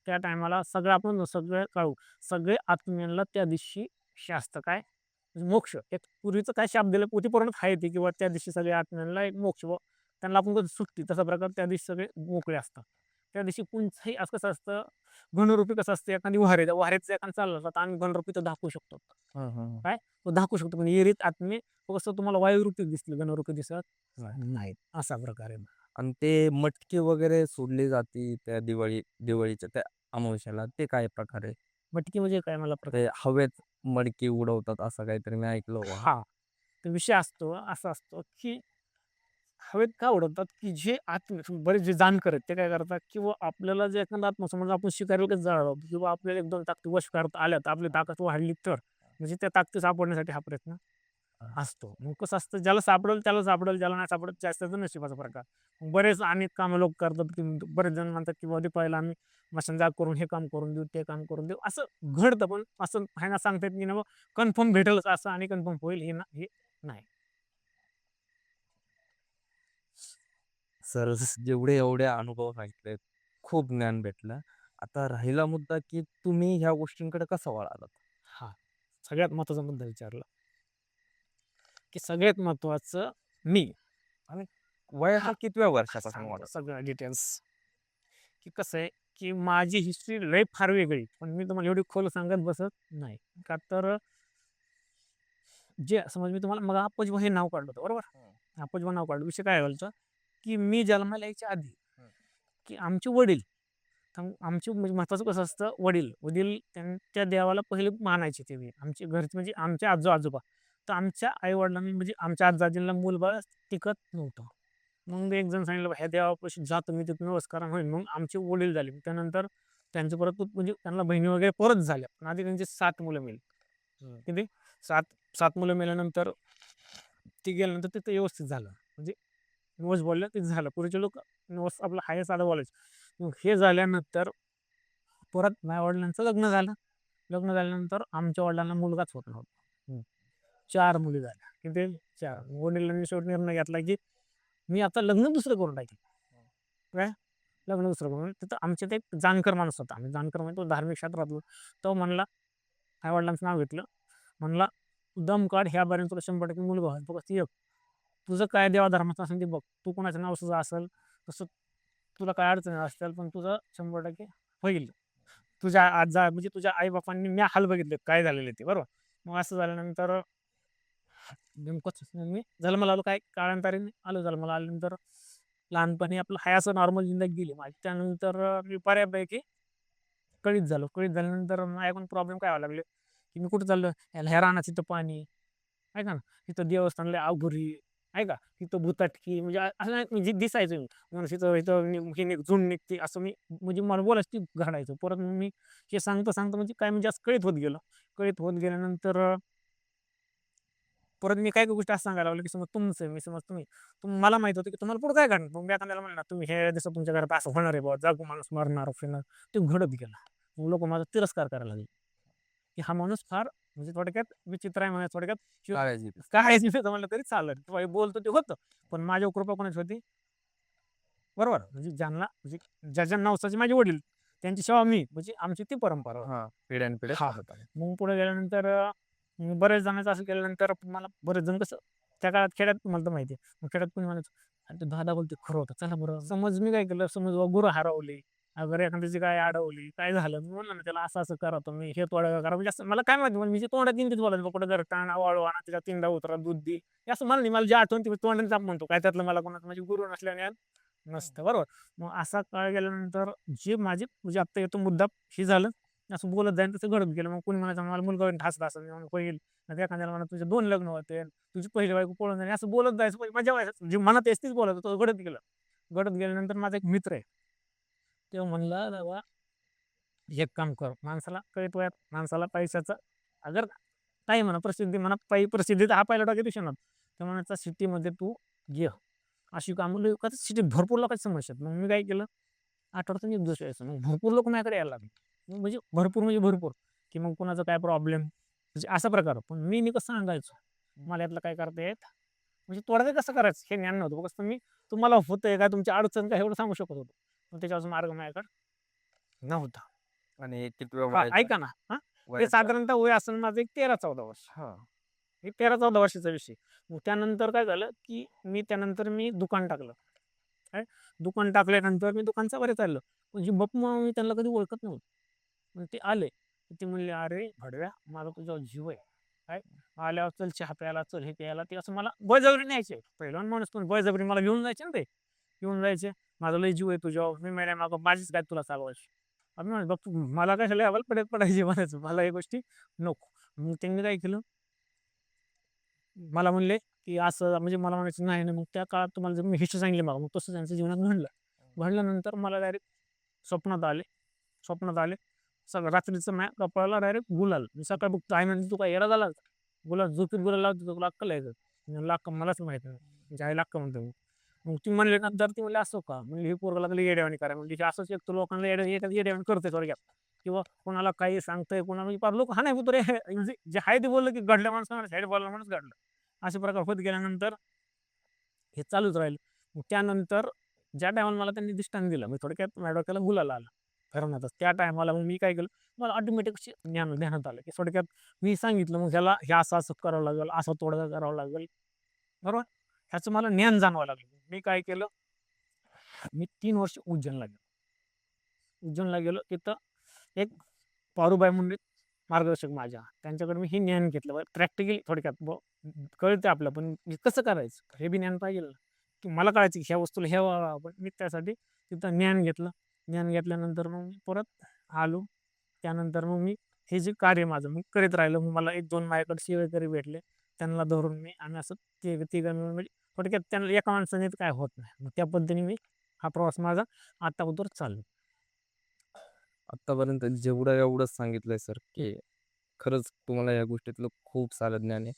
त्या टायमाला सगळं आपण सगळं काळू, सगळे आत्म्यांना त्या दिवशी शास्त्र काय? म्हणजे मोक्ष. एक पूर्वीचं काय शाप दिलं पोथीपुराणात आहे ते, किंवा त्या दिवशी सगळ्या आत्म्यांना एक मोक्ष व त्यांना आपण कसं सुट्टी, तसा प्रकार त्या दिवशी सगळे मोकळे असतात. त्या दिवशी कोणचंही असं कसं असतं, घनरूपी कसं असतं, एखादी वार आहे, त्या वाऱ्याचं एखादं चाललं असतं, तर आम्ही घनरूपी तो दाखवू शकतो. हं, हं. काय? तो दाखवू शकतो. पण एरीत आत्मे कसं तुम्हाला वायुरूपी दिसतील, घनरूपी दिसत नाहीत. असा प्रकार आहे. आणि ते मटकी वगैरे सोडली जाती त्या दिवाळीच्या त्या अमावास्येला, ते काय प्रकार आहे? मटकी म्हणजे काय मला ते हवेत मडकी उडवतात असं काहीतरी मी ऐकलं बुवा. हां. तर विषय असतो, असा असतो, की हवेत का उडवतात, की जे बरेच जे जाणकार आहेत, ते काय करतात, किंवा आपल्याला जे एखादा आत्मा समजा आपण शिकारी वगैरे जाळलो, किंवा आपल्याला 1-2 ताकदी वश करता आल्या, तर आपली ताकद वाढली तर, म्हणजे त्या ताकदी सापडण्यासाठी हा प्रयत्न असतो. मग कसं असतं, ज्याला सापडेल त्याला सापडेल, ज्याला नाही सापडत त्याचा नशिबाचा प्रकार. मग बरेच अनेक कामं लोक करतात, की बरेच जण म्हणतात, की "बाबा पहिला आम्ही मशानजाग करून हे काम करून देऊ, ते काम करून देऊ." असं घडतं, पण असं आहे ना, सांगता येत नाही ना, कन्फर्म भेटेलच असं आणि कन्फर्म होईल हे नाही. सर जेवढे एवढे अनुभव सांगितलेत, खूप ज्ञान भेटलं. आता राहिला मुद्दा, की तुम्ही ह्या गोष्टींकडे कसा वळालात? हां, सगळ्यात महत्त्वाचा मुद्दा विचारला, की सगळ्यात महत्त्वाचं मी. आणि वयाच्या हां, कितव्या वर्षापासून सांगतो वळालात? सगळं डिटेल्स, की कसं आहे, की माझी हिस्ट्री लय फार वेगळी. पण मी तुम्हाला एवढी खोल सांगत बसत नाही. का तर जे समज मी तुम्हाला मग अप्पाजी हे नाव काढलं होतं, बरोबर? हं, अप्पाजी नाव काढलं. विषय काय व्हायचा, की मी जन्माला यायच्या आधी, हं. की आमचे वडील, आमचे म्हणजे महत्त्वाचं कसं असतं, वडील वडील त्यांच्या देवाला पहिले मानायचे ते. आमचे घरचे म्हणजे आमचे आजोबा. तर आमच्या आई-वडिलांनी म्हणजे आमच्या आजी-आजींना मूल-बाळ टिकत नव्हतं. मग एक जण सांगितलं, "ह्या देवापाशी जातो मी, तिथून नमस्कार होईल." मग आमचे वडील झाले. त्यानंतर त्यांचं परत म्हणजे त्यांना बहिणी वगैरे परत झाल्या. पण आधी त्यांची 7 मुलं मेली. हं. किती? 7 मुलं मेल्यानंतर ती गेल्यानंतर तिथं व्यवस्थित झालं. म्हणजे नवस बोललं ते झालं. पूर्वीचे लोक नवस आपलं हाय साधं बोलायचे. मग हे झाल्यानंतर परत माझ्या वडिलांचं लग्न झालं. लग्न झाल्यानंतर आमच्या वडिलांना मुलगाच होत नव्हता. हं. 4 मुली झाल्या. किती? 4. वडिलांनी शेवटी निर्णय घेतला, की मी आता लग्न दुसरं करून टाकेन. काय? लग्न दुसरं करून. तिथं आमच्यात एक जाणकार माणूस होता. आम्ही जाणकार म्हणजे तो धार्मिक क्षेत्रात होता. तो म्हणला, आई-वडिलांचं नाव घेतलं. म्हणला, "तू दम काढ, ह्यापर्यंत तुला 100% मुलगा होईल. फक्त एक तुझं काय देवा-धर्माचं असेल ते बघ. तू कोणाचं नाव तुझं असेल, तसं तुला काय अडचणी असतील, पण तुझं 100% होईल." तुझ्या आजा म्हणजे तुझ्या आई-बापांनी मी हाल बघितले काय झालेले ते, बरोबर. मग असं झाल्यानंतर नेमकंच मी जन्माला आलो, काय काळांतराने आलो जन्माला. आल्यानंतर लहानपणी आपलं हाय असं नॉर्मल जिंदगी गेली माझी. त्यानंतर मी बऱ्यापैकी कळीत झालो. कळीत झाल्यानंतर माझ्याकडून प्रॉब्लेम काय व्हायला लागले, की मी कुठं चाललो, याला ह्या रानात इथं पाणी, आहे का ना, तिथं देवस्थान लय अघोरी, आहे का, तिथं भुताटकी, म्हणजे असं नाही म्हणजे दिसायचं मी. मग तिथं इथं ही झुंड निघते असं मी म्हणजे मला बोलायचं ते घडायचं. परत मग मी हे सांगता म्हणजे काय म्हणजे असं कळीत होत गेलो. कळीत होत गेल्यानंतर परत मी काही गोष्टी असं सांगायला लागलो, की समज तुमचं आहे, मी समज मला माहित होतं, की तुम्हाला पुढे काय घडणार. मग मी एखाद्याला म्हणणार, "तुम्ही हे दिवसात तुमच्या घरात असं होणार आहे बाबा, जागू माणूस मरणार, फिरणार." ते घडत गेलं. मग लोकं माझा तिरस्कार करायला लागले, की हा माणूस फार म्हणजे थोडक्यात विचित्र आहे म्हणा, थोडक्यात काळजी. काय म्हणलं तरी चालेल किंवा हे बोलतो ते होतं. पण माझ्यावर कृपा कोणाची होती? बरोबर. म्हणजे ज्यांना म्हणजे ज्याच्या नवसाचे माझे वडील, त्यांची सेवा मी, म्हणजे आमची ती परंपरा होती. हां, पिढ्यानपिढ्या हां. चालत आहे. मग पुढे गेल्यानंतर बऱ्याच जणांचं असं केल्यानंतर मला बरेच जण कसं त्या काळात खेड्यात तुम्हाला तर माहिती आहे. मग खेड्यात कोणी म्हणायचं, "अरे, तो दादा बोलतोय खरं होतं. चला बरं." समज मी काय केलं, समज गुरं हरवली, अगर एखाद्याची गाय अडवली, काय झालं, मी म्हणलं ना त्याला असं-असं करा तुम्ही, हे तोडगा करा. म्हणजे असं मला काय माहिती, मी जे तोंडात येईल तेच बोलायचं. कुठं जर टाणा, वाळू आणा, त्याच्यात तीनदा उतरा, दूध दे. हे असं मला नाही. मला जे आठवण ते मी तोंडाने जाप म्हणतो. काय त्यातलं मला कोणाचं म्हणजे गुरु नसल्याने नसतं. बरोबर. मग असा काळ गेल्यानंतर जे माझे म्हणजे आत्ता येतो मुद्दा हे झालं. असं बोलत जाईन तसं घडत गेलं. मग कोणी म्हणायचं मला मुलगा होईल ठासला असेल. मी म्हणलं होईल. नाहीतर एखाद्याला म्हणा तुझे 2 लग्न होतील. तुझी पहिली बायको पळून जाईल. असं बोलत जायचं. म्हणजे मजा व्हायची. जे मनात येस तीच बोलत होतो. घडत गेलं. घडत गेल्यानंतर माझा एक मित्र आहे. तो म्हणला, "बाबा एक काम कर. माणसाला कळत वयात माणसाला पैशाचा अगर काही म्हणा प्रसिद्धी म्हणा प्रसिद्धीचा हा पहिला टार्गेट विषय नव्हता. तर म्हणायचा सिटीमध्ये तू घे. अशी कामं लई का सिटीत भरपूर लोकांची समस्या आहेत. मग मी काय केलं आठवड्यातून 1 दिवस यायचं. मग भरपूर लोक माझ्याकडे यायला लागले. म्हणजे भरपूर म्हणजे भरपूर, की मग कुणाचा काय प्रॉब्लेम म्हणजे असा प्रकार. पण मी कसं सांगायचो, मला यातलं काय करता येत म्हणजे तोडगा कसं करायचं हे ज्ञान नव्हतं. फक्त मी तुम्हाला होतंय का तुमची अडचण काय एवढं सांगू शकत होतो. पण त्याच्यावर मार्ग माझ्याकडे नव्हता. आणि कितव्या हां, वयाच्या ऐका ना. हां, ते वयाच्या साधारणतः वय असेल माझं एक 13-14 वर्ष. हां. हे 13-14 वर्षाचा विषय. मग त्यानंतर काय झालं, की त्यानंतर मी दुकान टाकलं. काय दुकान टाकल्यानंतर मी दुकान चालवायला चाललं. म्हणजे बाप्पा मी त्यांना कधी ओळखत नव्हतो. पण ते आले. ते म्हणले, "अरे भडव्या, माझा तुझ्यावर जीव आहे." काय आल्यावर चल चहा प्यायला, चल हे प्यायला. ते असं मला बळजबरी न्यायचे. पहिलवान माणूस पण बळजबरी मला घेऊन जायचे ना ते. घेऊन जायचे. "माझा लय जीव आहे तुझ्यावर. मी महिन्यामागं माझीच काय तुला चालवायची." आम्ही म्हणतो, "बाप्पा मला कशाला लेव्हल पडत पडायची म्हणायचं. मला या गोष्टी नको." मग त्यांनी काय केलं मला म्हणले, की असं म्हणजे मला म्हणायचं, "नाही, नाही." मग त्या काळात तुम्हाला जर मी हिस्ट्री सांगितली मग तसं त्यांच्या जीवनात घडलं. घडल्यानंतर मला डायरेक्ट स्वप्नात आले. स्वप्नात आले. सगळं रात्रीचं माझ्या कपाळाला डायरेक्ट गुलाल. मी सकाळी बघतो आई म्हणते, "तू काय येडा झाला का? गुलाल झोपेत गुलाल लावतो तुला अक्कल आहे का?" मी म्हणलं, "अक्का मलाच माहीत नाही." म्हणजे आईला अक्का म्हणतो मी. मग ती म्हणली नंतर ती म्हणली, "असं का?" म्हणली, "हे पोरगं लागलं येड्यावानी करायला." म्हणली, "असंच एक तर लोकांना येड्यावानी करतोय थोडक्यात किंवा कोणाला काही सांगतंय, कोणाला म्हणजे पार लोक हाणाय उतरे म्हणजे जे आहे ते बोललं, की घडल्या माणसाला साईड बोलला माणूस घडला. असे प्रकार होत गेल्यानंतर हे चालूच राहिलं. मग त्यानंतर ज्या टायमाला मला त्यांनी दृष्टांत दिलं, मी थोडक्यात माझ्या डोक्याला गुलाल आला ठरवण्यातच. त्या टायमाला मग मी काय केलं, मला ऑटोमॅटिक ध्यानात आलं, की थोडक्यात मी सांगितलं मग ह्याला हे असं-असं करावं लागेल, असा तोडगा करावा लागेल. बरोबर? ह्याचं मला ज्ञान जाणवायला लागलं. मी काय केलं, मी 3 वर्ष उज्जैनला गेलो. उज्जैनला गेलो तिथं एक पारूबाई म्हणून एक मार्गदर्शक माझ्या, त्यांच्याकडे मी हे ज्ञान घेतलं. प्रॅक्टिकली थोडक्यात कळतं आपलं, पण हे कसं करायचं? हे बी ज्ञान पाहिजे ना, की मला कळायचं की ह्या वस्तूला हे वापरावं. पण मी त्यासाठी तिथं ज्ञान घेतलं. ज्ञान घेतल्यानंतर मग मी परत आलो. त्यानंतर मग मी हे जे कार्य माझं मी करीत राहिलो. मग मला 1-2 माझ्याकडे सेवेकरी भेटले. त्यांना धरून मी आम्ही असं तिघं मिळून म्हणजे थोडक्यात त्यांना एका माणसाने तर काय होत नाही. मग त्या पद्धतीने मी हा प्रवास माझा आता चालू. आत्तापर्यंत जेवढं एवढंच सांगितलंय सर, की खरंच तुम्हाला या गोष्टीतलं खूप सारं ज्ञान आहे.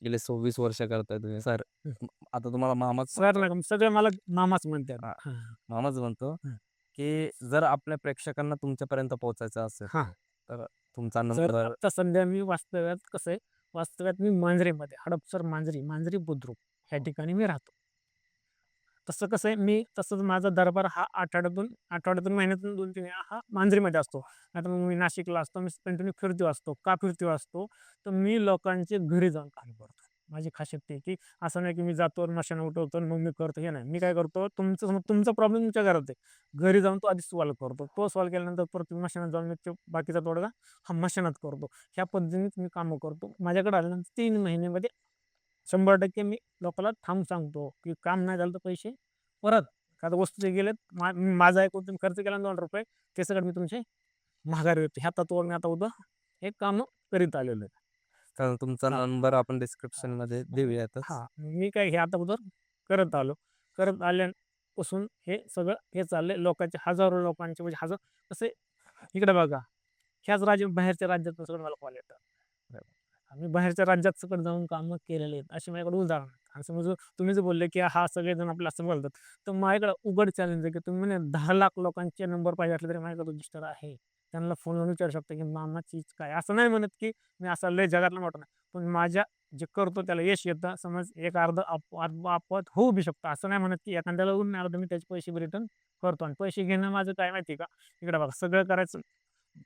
गेले 26 वर्ष करताय तुम्ही. सर, हं. आता तुम्हाला मामाच सर म्हणतो. नाही सगळे मला मामाच म्हणतात. हां, हां, मामाच म्हणतो, हां, की जर आपल्या प्रेक्षकांना तुमच्यापर्यंत पोहोचायचं असेल, हां. तर तुमचा सर नंबर आता सध्या मी वास्तव्यात कसं आहे, वास्तव्यात मी मांजरेमध्ये हडपसर मांजरी बुद्रुक ह्या ठिकाणी मी राहतो. तसं कसं आहे, मी तसंच माझा दरबार हा आठवड्यातून महिन्यातून 2-3 वेळा हा मांजरीमध्ये असतो. नाहीतर मग मी नाशिकला असतो. मी कंटिन्यू फिरतो असतो. का फिरतो असतो? तर मी लोकांचे घरी जाऊन काम करतो. माझी खासियत ती आहे, की असं नाही की मी जातो मशान उठवतो आणि मग मी करतो हे नाही. मी काय करतो तुमचा प्रॉब्लेम तुमच्या घरात आहे. घरी जाऊन तो आधी सॉल्व्ह करतो. तो सॉल्व्ह केल्यानंतर परत मशानात जाऊन मी तो बाकीचा तोडगा हा मशानात करतो. ह्या पद्धतीने मी कामं करतो. माझ्याकडे आल्यानंतर 3 महिन्यामध्ये 100% मी लोकांना ठाम सांगतो, की काम नाही झालं तर पैसे परत. का तर वस्तूचे गेलेत माझा एकूण तुम्ही खर्च केला ना ₹2 ते सगळं मी तुमचे माघारी देतो. ह्या तत्त्वावर मी आता उद्या हे कामं करीत आलेलो आहे. तर तुमचा हां, नंबर आपण हां. डिस्क्रिप्शनमध्ये मग देऊयातच. हां, मी काय हे आता अगोदर करत आलो. करत आल्यापासून हे सगळं हे चाललंय. लोकांचे हजारो लोकांचे म्हणजे हजार कसे इकडे बघा, ह्याच बाहेरच्या राज्यातून सगळं मला कॉल येतात. आम्ही बाहेरच्या राज्यात सगळं जाऊन कामं केलेली आहेत. अशी माझ्याकडे उदाहरण आहेत. आणि समजा तुम्ही जे बोलले, की हा सगळेजण आपलं असं बोलतात. तर माझ्याकडे उघड चॅलेंज आहे, की तुम्ही म्हणे 10 लाख लोकांचे नंबर पाहिजे असले तरी माझ्याकडे रजिस्टर आहे. त्यांना फोनवर विचारू शकता, की मामाची काय? असं नाही म्हणत, की मी असा लय जगातला मोठा नाही. पण माझ्या जे करतो त्याला यश येतं. समज एक अर्ध अपवाद होऊ बी शकतं. असं नाही म्हणत, की एखाद्याला होऊन अर्ध मी त्याचे पैसे रिटर्न करतो आणि पैसे घेणं माझं काय माहिती आहे का? इकडे बघा सगळं करायचं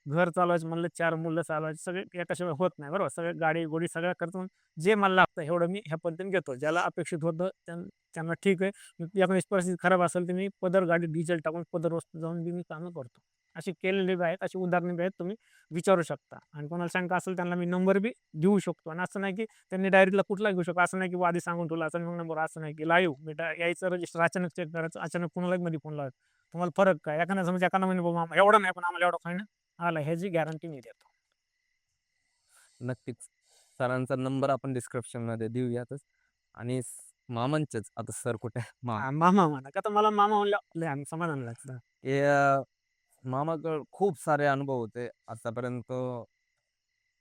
घर चालवायचं म्हणलं, 4 मुलं चालवायची सगळे एकाशिवाय होत नाही बरोबर. सगळे गाडी-गोडी सगळं करतो. जे मला लागतं एवढं मी ह्या पद्धतीने घेतो. ज्याला अपेक्षित होतं त्यांना ठीक आहे. एखादी परिस्थिती खराब असेल तर मी पदर गाडी डिझेल टाकून पदर वस्तू जाऊन बी मी कामं करतो. अशी केलेली बी आहेत, अशी उदाहरणे बी आहेत. तुम्ही विचारू शकता आणि कोणाला शंका असेल त्यांना मी नंबर बी देऊ शकतो आणि असं नाही की त्यांनी डायरेक्टला कुठलाही घेऊ शकतो. असं नाही की आधी सांगून ठेवलं असेल मग नंबर असं नाही की लाईव्ह बेटा यायचं रजिस्टर अचानक चेक करायचं. अचानक कुणालाही मध्ये फोन लावायचा. तुम्हाला फरक काय? एखादा समजा एखादा म्हणे बाबा मामा एवढा नाही पण आम्हाला एवढा फायनल आला ह्याची गॅरंटी मी देतो. नक्कीच. सरांचा नंबर आपण डिस्क्रिप्शनमध्ये देऊयातच आणि मामांचेच आता सर कुठे आहे? मामा. मामा म्हणा. का तर मला मामा म्हणल्यावर लय समाधान लागतं. हे मामाकडं खूप सारे अनुभव होते. आतापर्यंत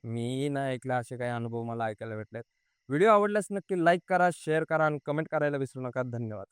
मीही नाही ऐकले असे काही अनुभव मला ऐकायला भेटलेत. व्हिडिओ आवडल्यास नक्की लाईक करा, शेअर करा आणि कमेंट करायला विसरू नका. धन्यवाद.